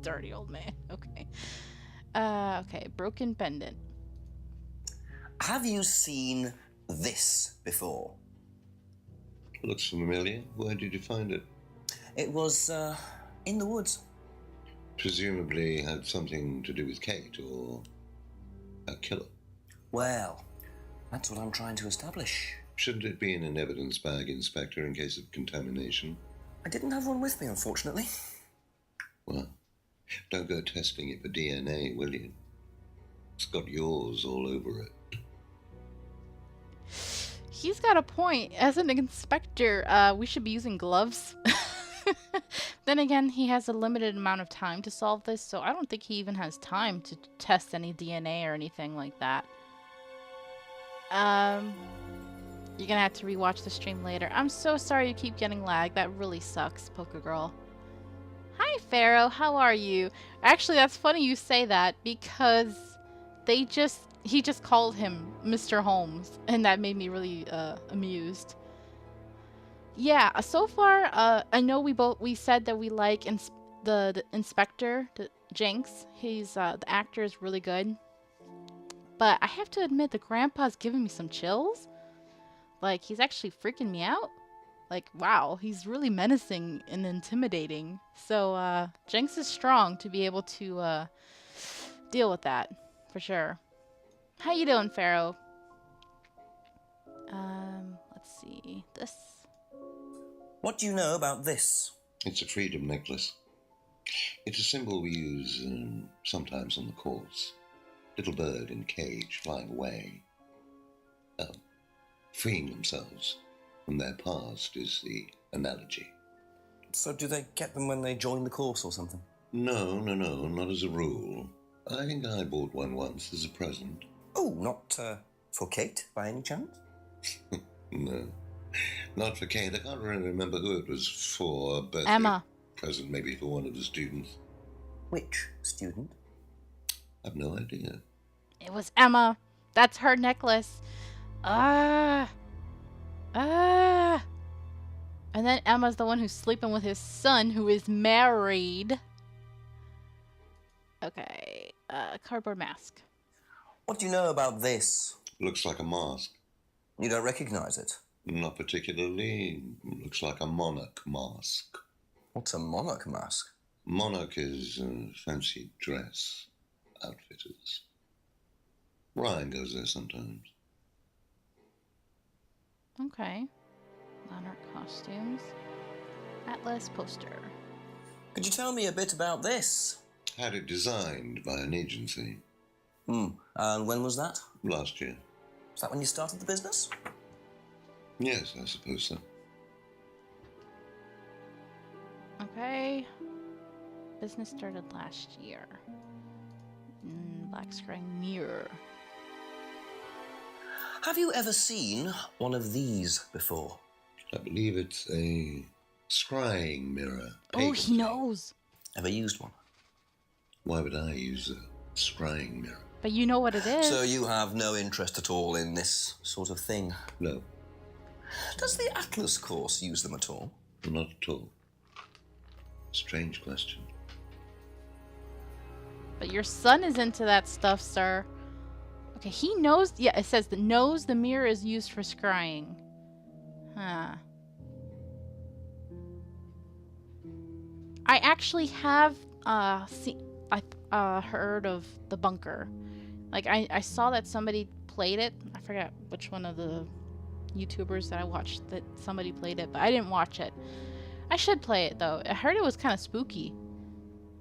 Dirty old man. Okay. Okay. Broken pendant. Have you seen this before? Looks familiar. Where did you find it? It was, in the woods. Presumably had something to do with Kate or a killer. Well, that's what I'm trying to establish. Shouldn't it be in an evidence bag, Inspector, in case of contamination? I didn't have one with me, unfortunately. Well, don't go testing it for DNA, will you? It's got yours all over it. He's got a point. As an inspector, we should be using gloves. Then again, he has a limited amount of time to solve this, so I don't think he even has time to test any DNA or anything like that. You're gonna have to rewatch the stream later. I'm so sorry you keep getting lag. That really sucks, Poker Girl. Hi, Pharaoh. How are you? Actually, that's funny you say that because he just called him Mr. Holmes, and that made me really amused. Yeah, so far, I know we said that we like the inspector, Jenks. He's the actor is really good, but I have to admit the grandpa's giving me some chills. Like, he's actually freaking me out. Like, wow, he's really menacing and intimidating. So Jenks is strong to be able to deal with that, for sure. How you doing, Pharaoh? Let's see this. What do you know about this? It's a freedom necklace. It's a symbol we use sometimes on the course. Little bird in cage flying away. Freeing themselves from their past is the analogy. So do they get them when they join the course or something? No, not as a rule. I think I bought one once as a present. Oh, not for Kate, by any chance? No, not for Kate. I can't really remember who it was for. But Emma. Present maybe for one of the students. Which student? I've no idea. It was Emma. That's her necklace. And then Emma's the one who's sleeping with his son, who is married. Okay, cardboard mask. What do you know about this? Looks like a mask. You don't recognize it? Not particularly. Looks like a monarch mask. What's a monarch mask? Monarch is fancy dress outfitters. Ryan goes there sometimes. Okay. Monarch costumes. Atlas poster. Could you tell me a bit about this? Had it designed by an agency. And when was that? Last year. Is that when you started the business? Yes, I suppose so. Okay. Business started last year. Black scrying mirror. Have you ever seen one of these before? I believe it's a scrying mirror. Oh, he knows. Ever used one? Why would I use a scrying mirror? But you know what it is. So you have no interest at all in this sort of thing? No. Does the Atlas course use them at all? Not at all. Strange question. But your son is into that stuff, sir. Okay, he knows. Yeah, it says that knows the mirror is used for scrying. Huh. I actually have heard of the bunker. Like I saw that somebody played it. I forgot which one of the YouTubers that I watched that somebody played it, but I didn't watch it. I should play it though. I heard it was kind of spooky.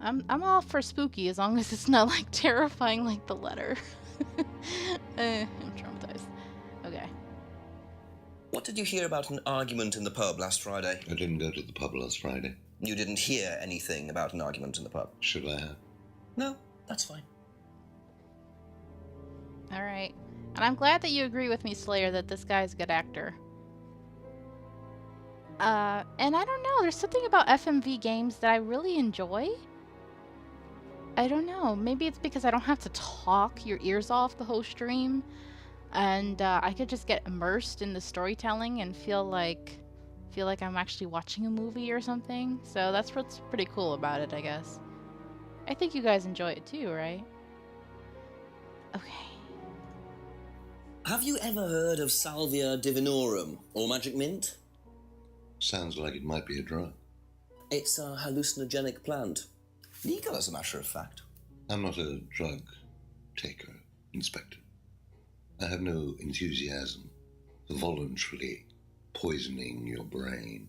I'm all for spooky as long as it's not like terrifying like The Letter. I'm traumatized. Okay. What did you hear about an argument in the pub last Friday? I didn't go to the pub last Friday. You didn't hear anything about an argument in the pub? Should I have? No, that's fine. Alright. And I'm glad that you agree with me, Slayer, that this guy's a good actor. And I don't know, there's something about FMV games that I really enjoy. I don't know, maybe it's because I don't have to talk your ears off the whole stream. And I could just get immersed in the storytelling and feel like I'm actually watching a movie or something. So that's what's pretty cool about it, I guess. I think you guys enjoy it too, right? Okay. Have you ever heard of Salvia divinorum, or magic mint? Sounds like it might be a drug. It's a hallucinogenic plant. Legal, as a matter of fact. I'm not a drug taker, Inspector. I have no enthusiasm for voluntarily poisoning your brain.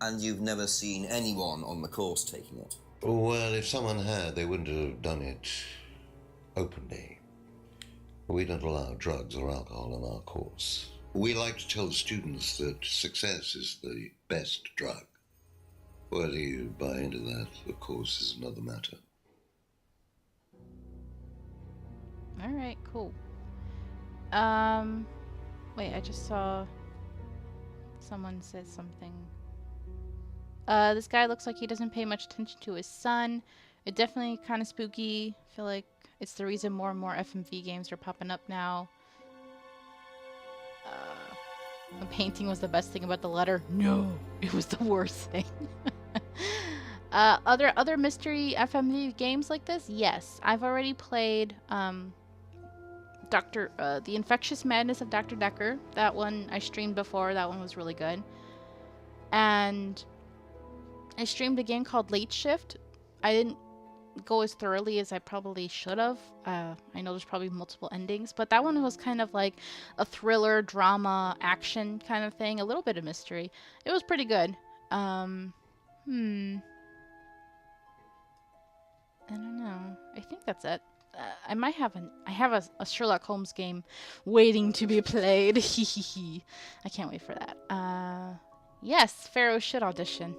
And you've never seen anyone on the course taking it? Well, if someone had, they wouldn't have done it openly. We don't allow drugs or alcohol in our course. We like to tell the students that success is the best drug. Whether you buy into that, of course, is another matter. Alright, cool. Wait, I just saw someone said something. This guy looks like he doesn't pay much attention to his son. It definitely kind of spooky. I feel like it's the reason more and more FMV games are popping up now. The painting was the best thing about the letter. No, it was the worst thing. Other mystery FMV games like this? Yes, I've already played The Infectious Madness of Dr. Decker. That one I streamed before. That one was really good. And I streamed a game called Late Shift. I didn't go as thoroughly as I probably should have. I know there's probably multiple endings, but that one was kind of like a thriller, drama, action kind of thing. A little bit of mystery. It was pretty good. I don't know. I think that's it. I might have I have a Sherlock Holmes game waiting to be played. I can't wait for that. Yes, Pharaoh should audition.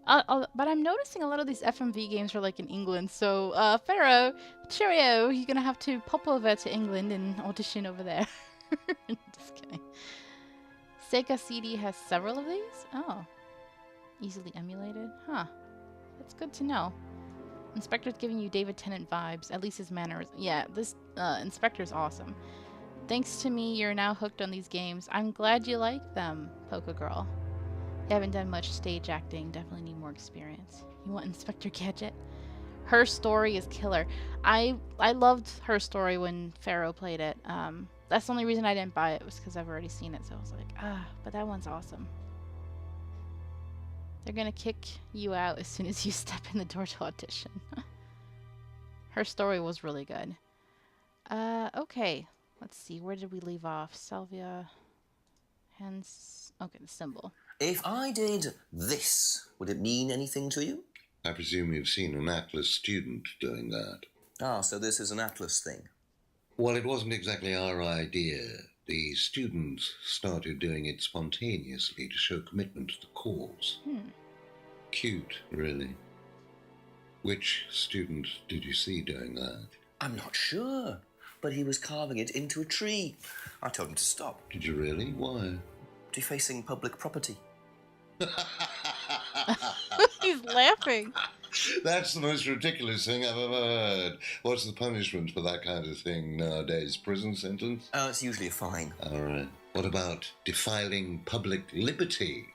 But I'm noticing a lot of these FMV games are like in England. So, Pharaoh, cheerio, you're gonna have to pop over to England and audition over there. Just kidding. Sega CD has several of these? Oh. Easily emulated? Huh. That's good to know. Inspector's giving you David Tennant vibes. At least his manners. Yeah, this Inspector's awesome. Thanks to me, you're now hooked on these games. I'm glad you like them, Poker Girl. You haven't done much stage acting. Definitely need more experience. You want Inspector Gadget? Her Story is killer. I loved Her Story when Pharaoh played it. That's the only reason I didn't buy it was because I've already seen it. So I was like, but that one's awesome. They're gonna kick you out as soon as you step in the door to audition. Her Story was really good. Okay. Let's see. Where did we leave off? Salvia. Hands. Okay, the symbol. If I did this, would it mean anything to you? I presume you've seen an Atlas student doing that. Ah, so this is an Atlas thing. Well, it wasn't exactly our idea. The students started doing it spontaneously to show commitment to the cause. Cute, really. Which student did you see doing that? I'm not sure, but he was carving it into a tree. I told him to stop. Did you really? Why? Defacing public property. He's laughing. That's the most ridiculous thing I've ever heard. What's the punishment for that kind of thing nowadays? Prison sentence? It's usually a fine. All right. What about defiling public liberty?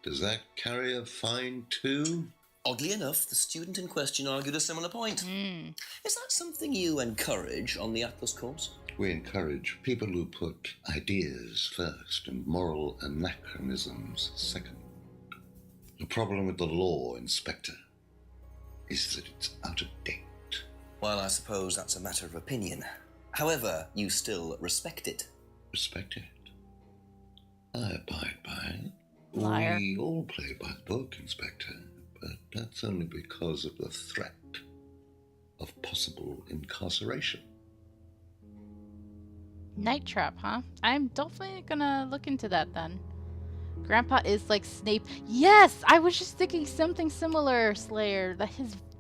Does that carry a fine too? Oddly enough, the student in question argued a similar point. Is that something you encourage on the Atlas course? We encourage people who put ideas first and moral anachronisms second. The problem with the law, Inspector, is that it's out of date. Well, I suppose that's a matter of opinion. However, you still respect it. Respect it? I abide by it. Liar. We all play by the book, Inspector, but that's only because of the threat of possible incarceration. Night Trap, huh? I'm definitely gonna look into that then. Grandpa is like Snape. Yes! I was just thinking something similar, Slayer. That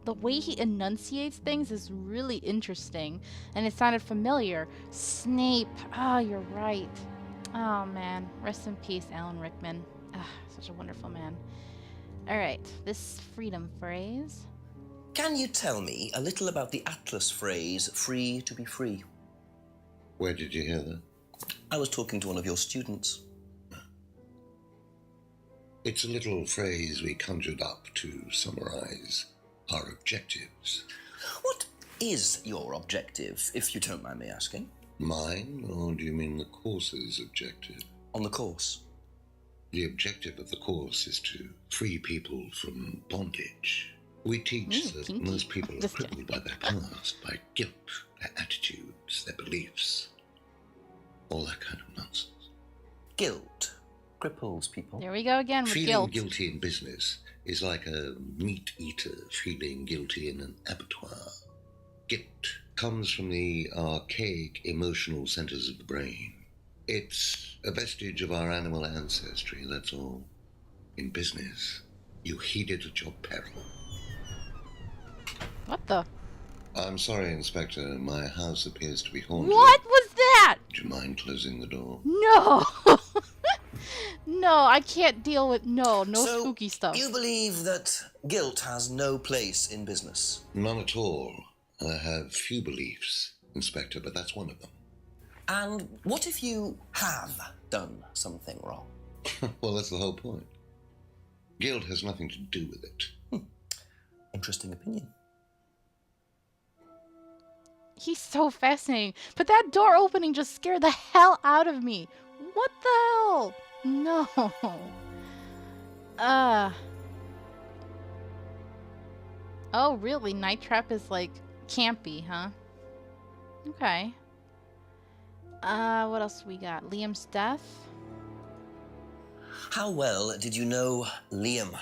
the way he enunciates things is really interesting. And it sounded familiar. Snape. Ah, you're right. Oh, man. Rest in peace, Alan Rickman. Ah, such a wonderful man. Alright, this freedom phrase. Can you tell me a little about the Atlas phrase, free to be free? Where did you hear that? I was talking to one of your students. It's a little phrase we conjured up to summarize our objectives. What is your objective, if you don't mind me asking? Mine, or do you mean the course's objective? On the course. The objective of the course is to free people from bondage. We teach that most people are crippled by their past, by guilt, their attitudes, their beliefs, all that kind of nonsense. Guilt cripples people. There we go again with guilt. Feeling guilty in business is like a meat eater feeling guilty in an abattoir. Guilt comes from the archaic emotional centers of the brain. It's a vestige of our animal ancestry, that's all. In business, you heed it at your peril. What the? I'm sorry, Inspector. My house appears to be haunted. What was that? Would you mind closing the door? No! No, I can't deal with... No spooky stuff. You believe that guilt has no place in business? None at all. I have few beliefs, Inspector, but that's one of them. And what if you have done something wrong? Well, that's the whole point. Guilt has nothing to do with it. Interesting opinion. He's so fascinating. But that door opening just scared the hell out of me. What the hell? No. Oh, really? Night Trap is like campy, huh? Okay. What else we got? Liam's death? How well did you know Liam?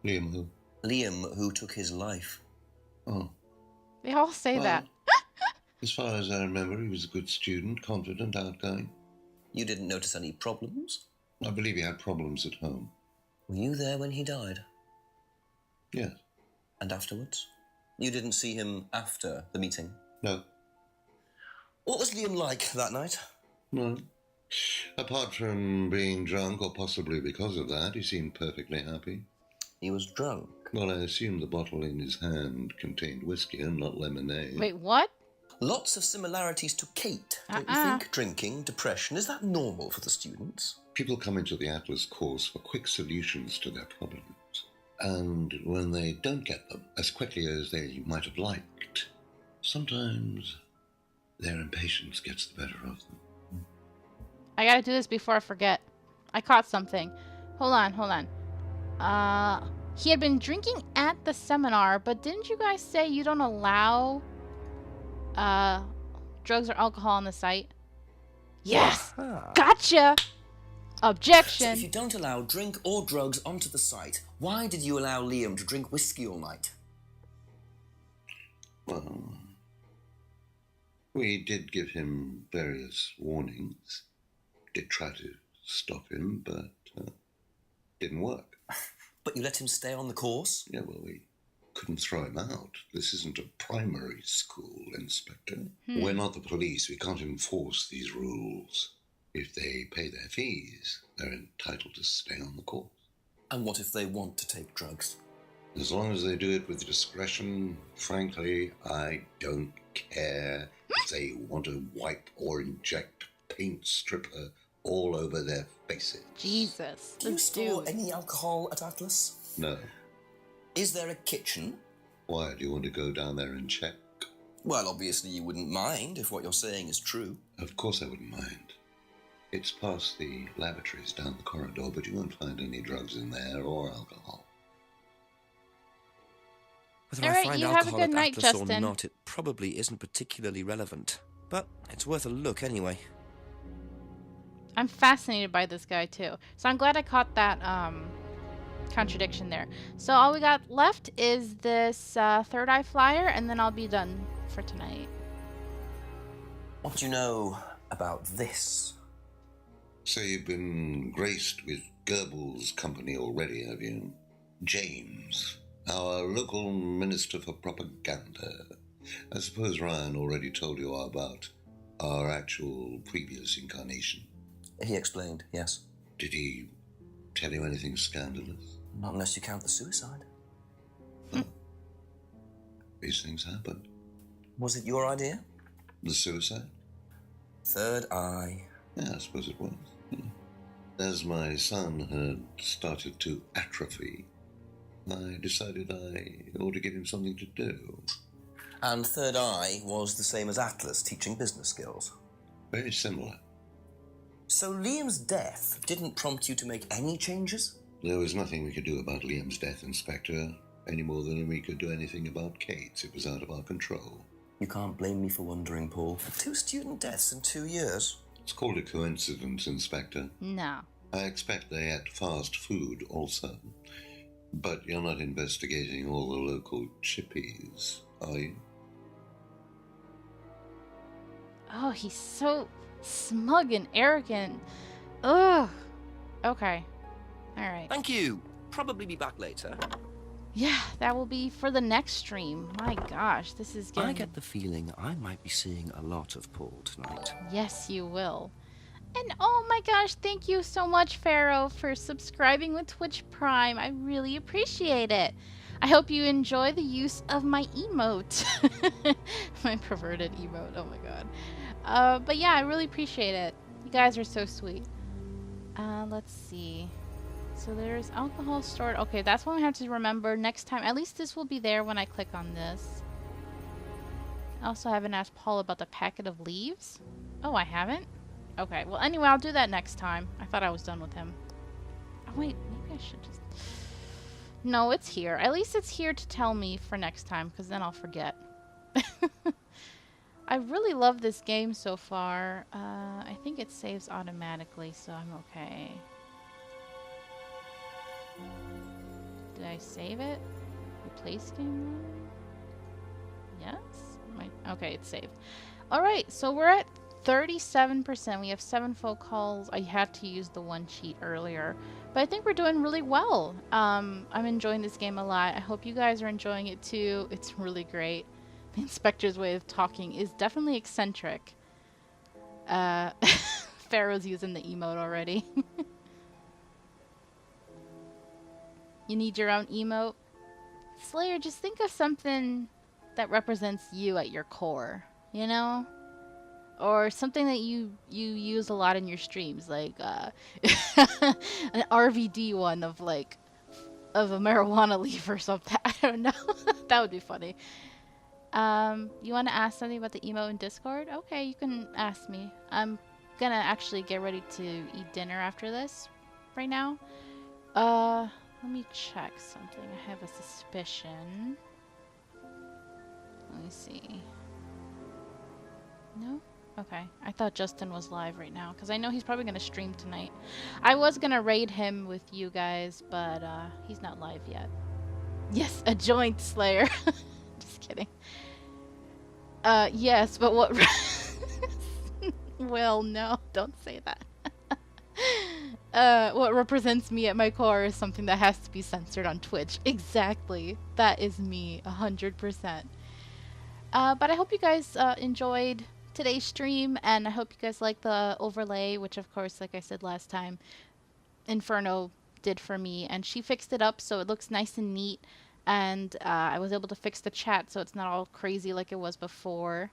Liam who? Liam, who took his life. Oh. They all say that. As far as I remember, he was a good student, confident, outgoing. You didn't notice any problems? I believe he had problems at home. Were you there when he died? Yes. And afterwards? You didn't see him after the meeting? No. What was Liam like that night? No. Apart from being drunk, or possibly because of that, he seemed perfectly happy. He was drunk? Well, I assume the bottle in his hand contained whiskey and not lemonade. Wait, what? Lots of similarities to Kate, don't you think? Drinking, depression, is that normal for the students? People come into the Atlas course for quick solutions to their problems. And when they don't get them as quickly as they might have liked, sometimes their impatience gets the better of them. I gotta do this before I forget. I caught something. Hold on. He had been drinking at the seminar, but didn't you guys say you don't allow drugs or alcohol on the site? Yes! Gotcha! Objection! So if you don't allow drink or drugs onto the site, why did you allow Liam to drink whiskey all night? Well, we did give him various warnings. Did try to stop him, but didn't work. But you let him stay on the course? Yeah, well, we couldn't throw him out. This isn't a primary school, Inspector. We're not the police. We can't enforce these rules. If they pay their fees, they're entitled to stay on the course. And what if they want to take drugs? As long as they do it with discretion, frankly, I don't care if they want to wipe or inject paint stripper all over their faces. Jesus. Do you store any alcohol at Atlas? No. Is there a kitchen? Why, do you want to go down there and check? Well, obviously you wouldn't mind if what you're saying is true. Of course I wouldn't mind. It's past the lavatories down the corridor, but you won't find any drugs in there or alcohol. Whether All I right, find you have a alcohol good at night, Atlas Justin. or not, it probably isn't particularly relevant. But it's worth a look anyway. I'm fascinated by this guy too. So I'm glad I caught that contradiction there. So all we got left is this third eye flyer, and then I'll be done for tonight. What do you know about this? So you've been graced with Goebbels' company already, have you? James, our local minister for propaganda. I suppose Ryan already told you about our actual previous incarnation. He explained, yes. Did he tell you anything scandalous? Not unless you count the suicide. These things happen. Was it your idea? The suicide? Third eye. Yeah, I suppose it was. As my son had started to atrophy, I decided I ought to give him something to do. And third eye was the same as Atlas, teaching business skills. Very similar. So Liam's death didn't prompt you to make any changes? There was nothing we could do about Liam's death, Inspector, any more than we could do anything about Kate's. It was out of our control. You can't blame me for wondering, Paul. 2 student deaths in 2 years. It's called a coincidence, Inspector. No. I expect they ate fast food also. But you're not investigating all the local chippies, are you? Oh, he's so smug and arrogant. Ugh. Okay. Alright. Thank you. Probably be back later. Yeah, that will be for the next stream. My gosh, this is getting... I get the feeling I might be seeing a lot of Paul tonight. Yes, you will. And oh my gosh, thank you so much, Pharaoh, for subscribing with Twitch Prime. I really appreciate it. I hope you enjoy the use of my emote. My perverted emote, oh my god. But yeah, I really appreciate it. You guys are so sweet. Let's see. So there's alcohol stored. Okay, that's what we have to remember next time. At least this will be there when I click on this. I also haven't asked Paul about the packet of leaves. Oh, I haven't? Okay, well anyway, I'll do that next time. I thought I was done with him. Oh wait, maybe I should just... No, it's here. At least it's here to tell me for next time, because then I'll forget. I really love this game so far. I think it saves automatically, so I'm okay. Did I save it? Replace game mode? Yes? Okay, it's saved. Alright, so we're at 37%. We have 7 phone calls. I had to use the one cheat earlier. But I think we're doing really well. I'm enjoying this game a lot. I hope you guys are enjoying it too. It's really great. The inspector's way of talking is definitely eccentric. Pharaoh's using the emote already. You need your own emote? Slayer, just think of something that represents you at your core, you know? Or something that you use a lot in your streams, like an RVD one of like of a marijuana leaf or something. I don't know. That would be funny. You want to ask something about the emote in Discord? Okay, you can ask me. I'm gonna actually get ready to eat dinner after this right now. Let me check something. I have a suspicion. Let me see. No? Okay. I thought Justin was live right now, because I know he's probably going to stream tonight. I was going to raid him with you guys, but he's not live yet. Yes, a joint Slayer. Just kidding. Yes, but what... Well, no, don't say that. What represents me at my core is something that has to be censored on Twitch. Exactly. That is me, 100%. But I hope you guys enjoyed today's stream, and I hope you guys like the overlay, which of course, like I said last time, Inferno did for me, and she fixed it up so it looks nice and neat, and I was able to fix the chat so it's not all crazy like it was before.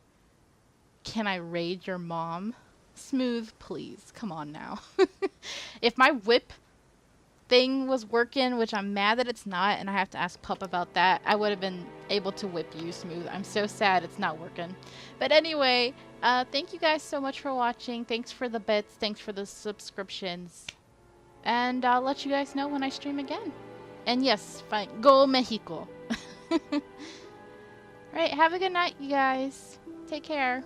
Can I raid your mom? Smooth, please. Come on now. If my whip thing was working, which I'm mad that it's not, and I have to ask Pup about that, I would have been able to whip you, Smooth. I'm so sad it's not working. But anyway, thank you guys so much for watching. Thanks for the bits. Thanks for the subscriptions. And I'll let you guys know when I stream again. And yes, fine. Go Mexico. Right, have a good night, you guys. Take care.